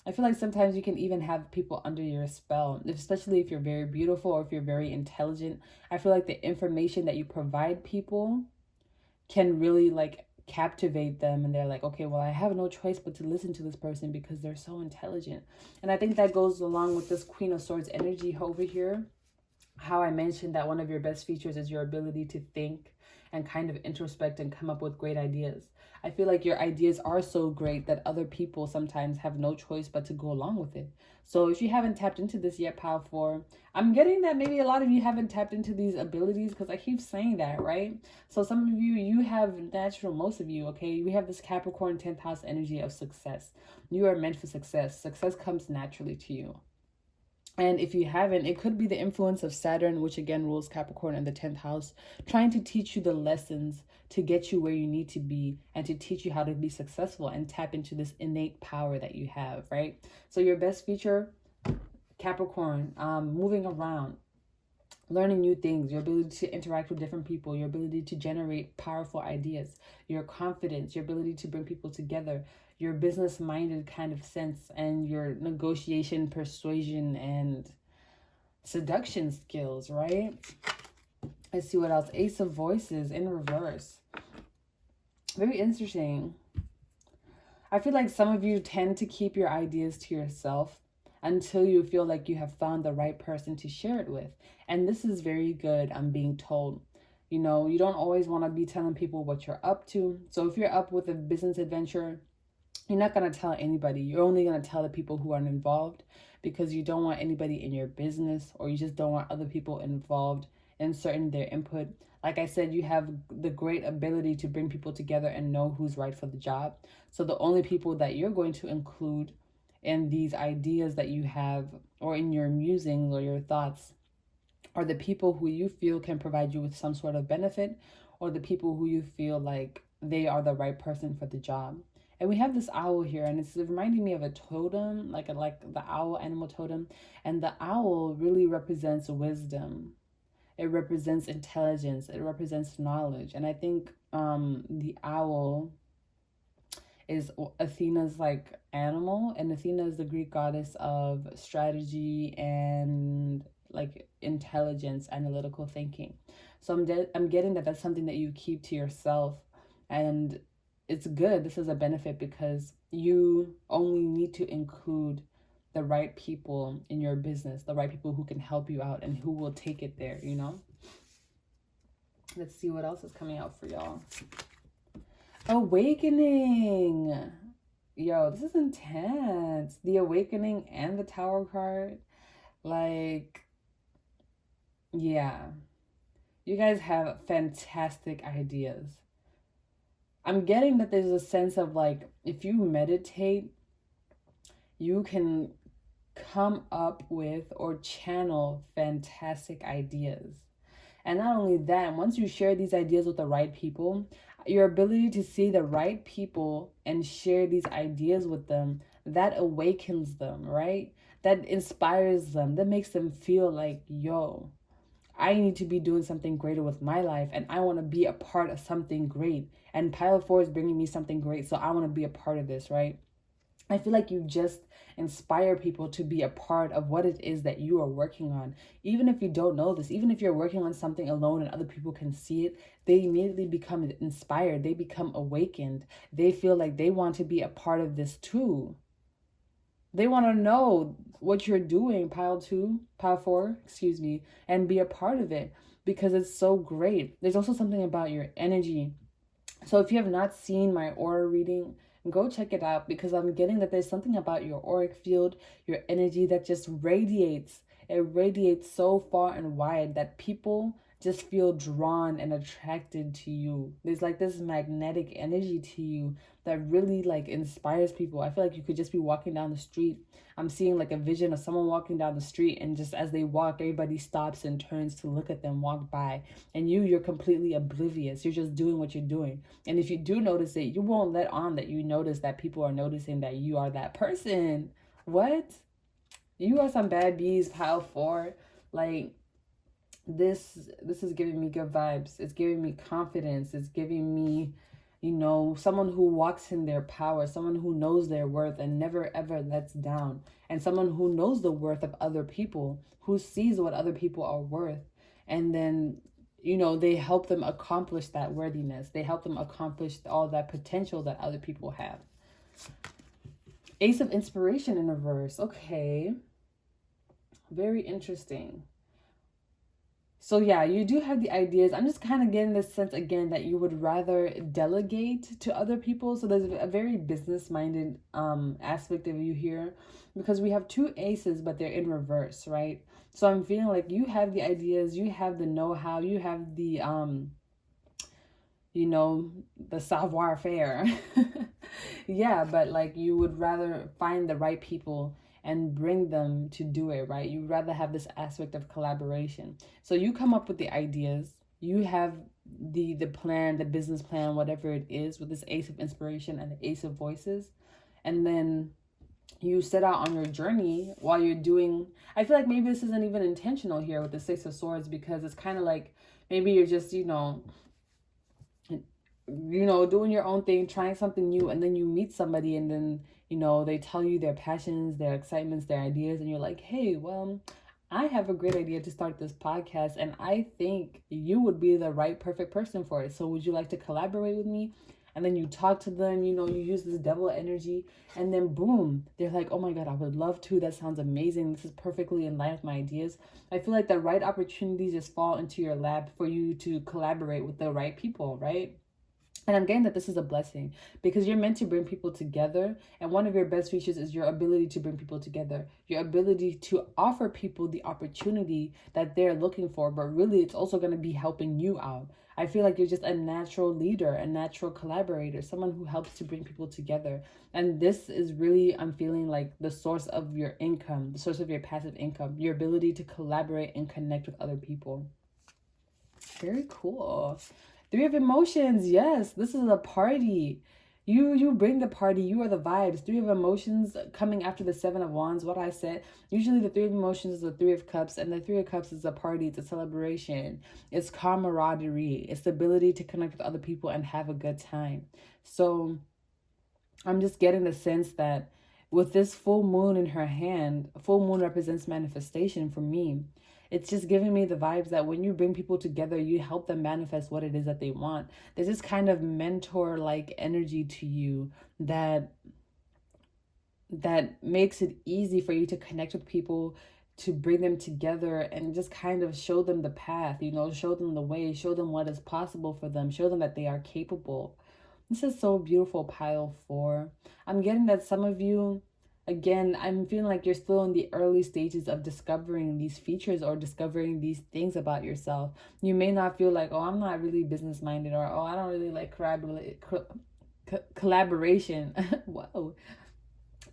I feel like sometimes you can even have people under your spell, especially if you're very beautiful or if you're very intelligent. I feel like the information that you provide people can really like captivate them, and they're like, okay, well, I have no choice but to listen to this person because they're so intelligent. And I think that goes along with this Queen of Swords energy over here. How I mentioned that one of your best features is your ability to think and kind of introspect and come up with great ideas. I feel like your ideas are so great that other people sometimes have no choice but to go along with it. So if you haven't tapped into this yet, Pile 4, I'm getting that maybe a lot of you haven't tapped into these abilities, because I keep saying that, right? So some of you, you have natural, most of you, okay? We have this Capricorn 10th house energy of success. You are meant for success. Success comes naturally to you. And if you haven't, it could be the influence of Saturn, which again rules Capricorn in the 10th house, trying to teach you the lessons to get you where you need to be and to teach you how to be successful and tap into this innate power that you have, right? So your best feature, Capricorn, moving around, learning new things, your ability to interact with different people, your ability to generate powerful ideas, your confidence, your ability to bring people together, your business-minded kind of sense, and your negotiation, persuasion, and seduction skills, right? Let's see what else. Ace of Voices in reverse. Very interesting. I feel like some of you tend to keep your ideas to yourself until you feel like you have found the right person to share it with. And this is very good, I'm being told. You know, you don't always want to be telling people what you're up to. So if you're up with a business adventure, you're not going to tell anybody. You're only going to tell the people who are involved, because you don't want anybody in your business, or you just don't want other people involved inserting their input. Like I said, you have the great ability to bring people together and know who's right for the job. So the only people that you're going to include in these ideas that you have, or in your musings or your thoughts, are the people who you feel can provide you with some sort of benefit, or the people who you feel like they are the right person for the job. And we have this owl here, and it's reminding me of a totem, like the owl animal totem. And the owl really represents wisdom. It represents intelligence. It represents knowledge. And I think the owl is Athena's like animal, and Athena is the Greek goddess of strategy and like intelligence, analytical thinking. So I'm getting that that's something that you keep to yourself, and it's good. This is a benefit because you only need to include the right people in your business, the right people who can help you out and who will take it there, you know? Let's see what else is coming out for y'all. Awakening. Yo, this is intense. The Awakening and the Tower card. Like, yeah. You guys have fantastic ideas. I'm getting that there's a sense of like, if you meditate, you can come up with or channel fantastic ideas. And not only that, once you share these ideas with the right people, your ability to see the right people and share these ideas with them, that awakens them, right? That inspires them. That makes them feel like, yo, I need to be doing something greater with my life, and I want to be a part of something great. And Pile 4 is bringing me something great, so I want to be a part of this, right? I feel like you just inspire people to be a part of what it is that you are working on. Even if you don't know this, even if you're working on something alone and other people can see it, they immediately become inspired. They become awakened. They feel like they want to be a part of this too. They want to know what you're doing, Pile 4, and be a part of it because it's so great. There's also something about your energy. So if you have not seen my aura reading, Go check it out, because I'm getting that there's something about your auric field, your energy, that just radiates. It radiates so far and wide that people just feel drawn and attracted to you. There's like this magnetic energy to you that really like inspires people. I feel like you could just be walking down the street. I'm seeing like a vision of someone walking down the street, and just as they walk, everybody stops and turns to look at them walk by. And you're completely oblivious. You're just doing what you're doing. And if you do notice it, you won't let on that you notice that people are noticing that you are that person. What? You are some bad bees, pile 4. Like, this is giving me good vibes. It's giving me confidence. It's giving me, someone who walks in their power, someone who knows their worth and never ever lets down, and someone who knows the worth of other people, who sees what other people are worth, and then they help them accomplish that worthiness. They help them accomplish all that potential that other people have. Ace of Inspiration in reverse. Okay, very interesting. So yeah, you do have the ideas. I'm just kind of getting this sense again that you would rather delegate to other people. So there's a very business-minded aspect of you here, because we have 2 aces, but they're in reverse, right? So I'm feeling like you have the ideas, you have the know-how, you have the the savoir-faire. Yeah, but like you would rather find the right people and bring them to do it, right? You'd rather have this aspect of collaboration. So you come up with the ideas, you have the plan, the business plan, whatever it is, with this Ace of Inspiration and the Ace of Voices. And then you set out on your journey while you're doing, I feel like maybe this isn't even intentional here with the Six of Swords, because it's kind of like maybe you're just, doing your own thing, trying something new, and then you meet somebody, and then, they tell you their passions, their excitements, their ideas, and you're like, hey, well, I have a great idea to start this podcast, and I think you would be the right, perfect person for it. So would you like to collaborate with me? And then you talk to them, you use this devil energy, and then boom, they're like, oh my God, I would love to. That sounds amazing. This is perfectly in line with my ideas. I feel like the right opportunities just fall into your lap for you to collaborate with the right people, right? And I'm getting that this is a blessing, because you're meant to bring people together. And one of your best features is your ability to bring people together, your ability to offer people the opportunity that they're looking for. But really, it's also going to be helping you out. I feel like you're just a natural leader, a natural collaborator, someone who helps to bring people together. And this is really, I'm feeling like the source of your income, the source of your passive income, your ability to collaborate and connect with other people. Very cool. 3 of Emotions. Yes, this is a party. You bring the party. You are the vibes. 3 of Emotions coming after the 7 of Wands. What I said. Usually the 3 of Emotions is the 3 of Cups, and the 3 of Cups is a party. It's a celebration. It's camaraderie. It's the ability to connect with other people and have a good time. So I'm just getting the sense that with this full moon in her hand, full moon represents manifestation for me. It's just giving me the vibes that when you bring people together, you help them manifest what it is that they want. There's this kind of mentor-like energy to you that makes it easy for you to connect with people, to bring them together and just kind of show them the path, show them the way, show them what is possible for them, show them that they are capable. This is so beautiful, pile 4. I'm getting that some of you, again, I'm feeling like you're still in the early stages of discovering these features or discovering these things about yourself. You may not feel like, oh, I'm not really business minded, or, oh, I don't really like collaboration. Whoa.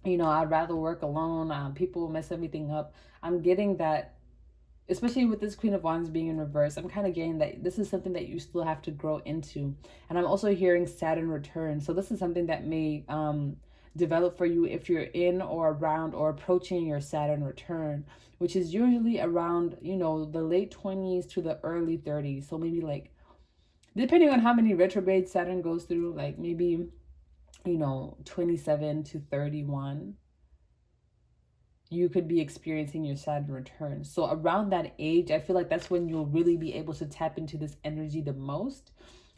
I'd rather work alone. People mess everything up. I'm getting that, especially with this Queen of Wands being in reverse, I'm kind of getting that this is something that you still have to grow into. And I'm also hearing Saturn return. So this is something that may develop for you if you're in or around or approaching your Saturn return, which is usually around, the late 20s to the early 30s. So maybe like, depending on how many retrogrades Saturn goes through, like maybe, 27 to 31. You could be experiencing your Saturn return. So around that age, I feel like that's when you'll really be able to tap into this energy the most.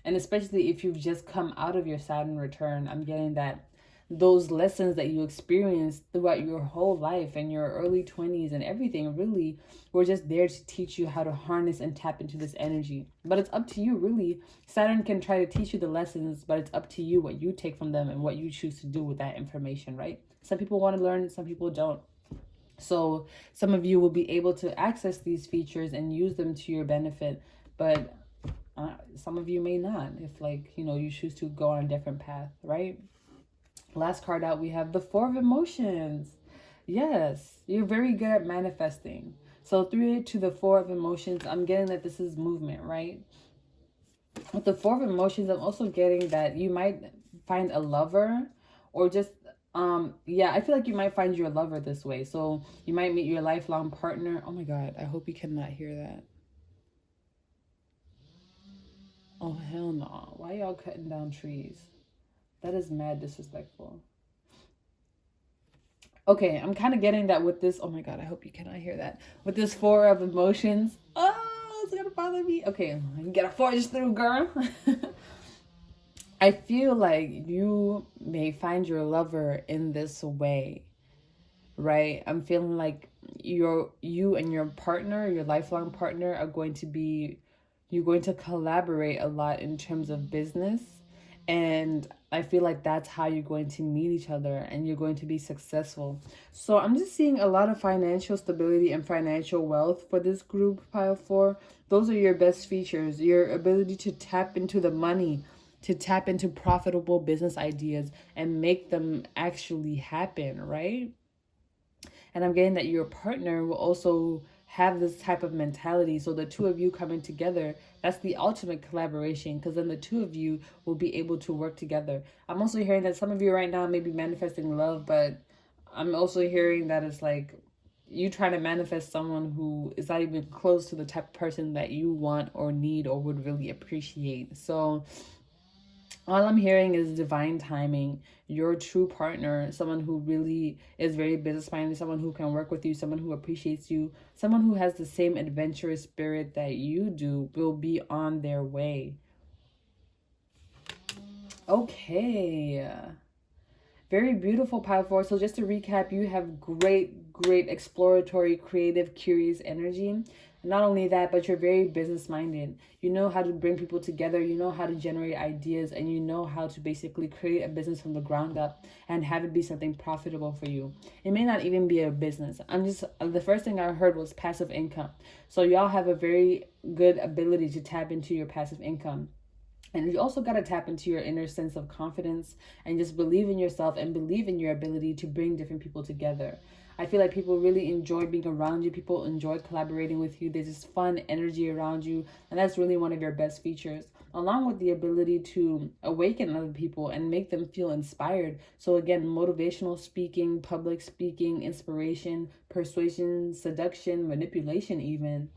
And especially if you've just come out of your Saturn return, I'm getting that those lessons that you experienced throughout your whole life and your early 20s and everything really were just there to teach you how to harness and tap into this energy. But it's up to you, really. Saturn can try to teach you the lessons, but it's up to you what you take from them and what you choose to do with that information, right? Some people want to learn, some people don't. So some of you will be able to access these features and use them to your benefit, but some of you may not, if like, you know, you choose to go on a different path, right? Last card out, we have the Four of Emotions. Yes, you're very good at manifesting. So 3 to the Four of Emotions, I'm getting that this is movement, right? With the Four of Emotions, I'm also getting that you might find a lover, or just yeah, I feel like you might find your lover this way. So you might meet your lifelong partner. Oh my god, I hope you cannot hear that. Oh hell no. Why y'all cutting down trees? That is mad disrespectful. Okay, I'm kind of getting that with this. Oh my god, I hope you cannot hear that. With this Four of Emotions. Oh, it's gonna bother me. Okay, you gotta forge through, girl. I feel like you may find your lover in this way, right? I'm feeling like you and your partner, your lifelong partner, are going to be, you're going to collaborate a lot in terms of business. And I feel like that's how you're going to meet each other and you're going to be successful. So I'm just seeing a lot of financial stability and financial wealth for this group, pile 4. Those are your best features. Your ability to tap into the money, to tap into profitable business ideas and make them actually happen, right? And I'm getting that your partner will also have this type of mentality. So the two of you coming together, that's the ultimate collaboration, because then the two of you will be able to work together. I'm also hearing that some of you right now may be manifesting love, but I'm also hearing that it's like you trying to manifest someone who is not even close to the type of person that you want or need or would really appreciate. So all I'm hearing is divine timing. Your true partner, someone who really is very business minded, someone who can work with you, someone who appreciates you, someone who has the same adventurous spirit that you do, will be on their way. Okay. Very beautiful, pile 4. So just to recap, you have great exploratory, creative, curious energy. Not only that, but you're very business minded. You know how to bring people together, you know how to generate ideas, and you know how to basically create a business from the ground up and have it be something profitable for you. It may not even be a business. The first thing I heard was passive income. So y'all have a very good ability to tap into your passive income. And you also got to tap into your inner sense of confidence and just believe in yourself and believe in your ability to bring different people together. I feel like people really enjoy being around you. People enjoy collaborating with you. There's this fun energy around you. And that's really one of your best features, along with the ability to awaken other people and make them feel inspired. So again, motivational speaking, public speaking, inspiration, persuasion, seduction, manipulation even.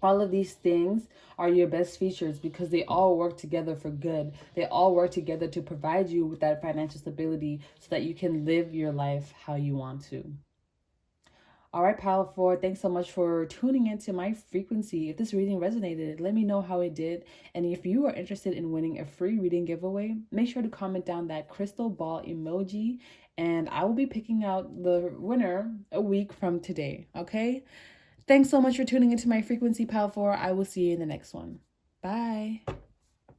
All of these things are your best features because they all work together for good. They all work together to provide you with that financial stability so that you can live your life how you want to. All right, pile 4, thanks so much for tuning into my frequency. If this reading resonated, let me know how it did. And if you are interested in winning a free reading giveaway, make sure to comment down that crystal ball emoji, and I will be picking out the winner a week from today, okay? Thanks so much for tuning into my frequency, pal 4. I will see you in the next one. Bye.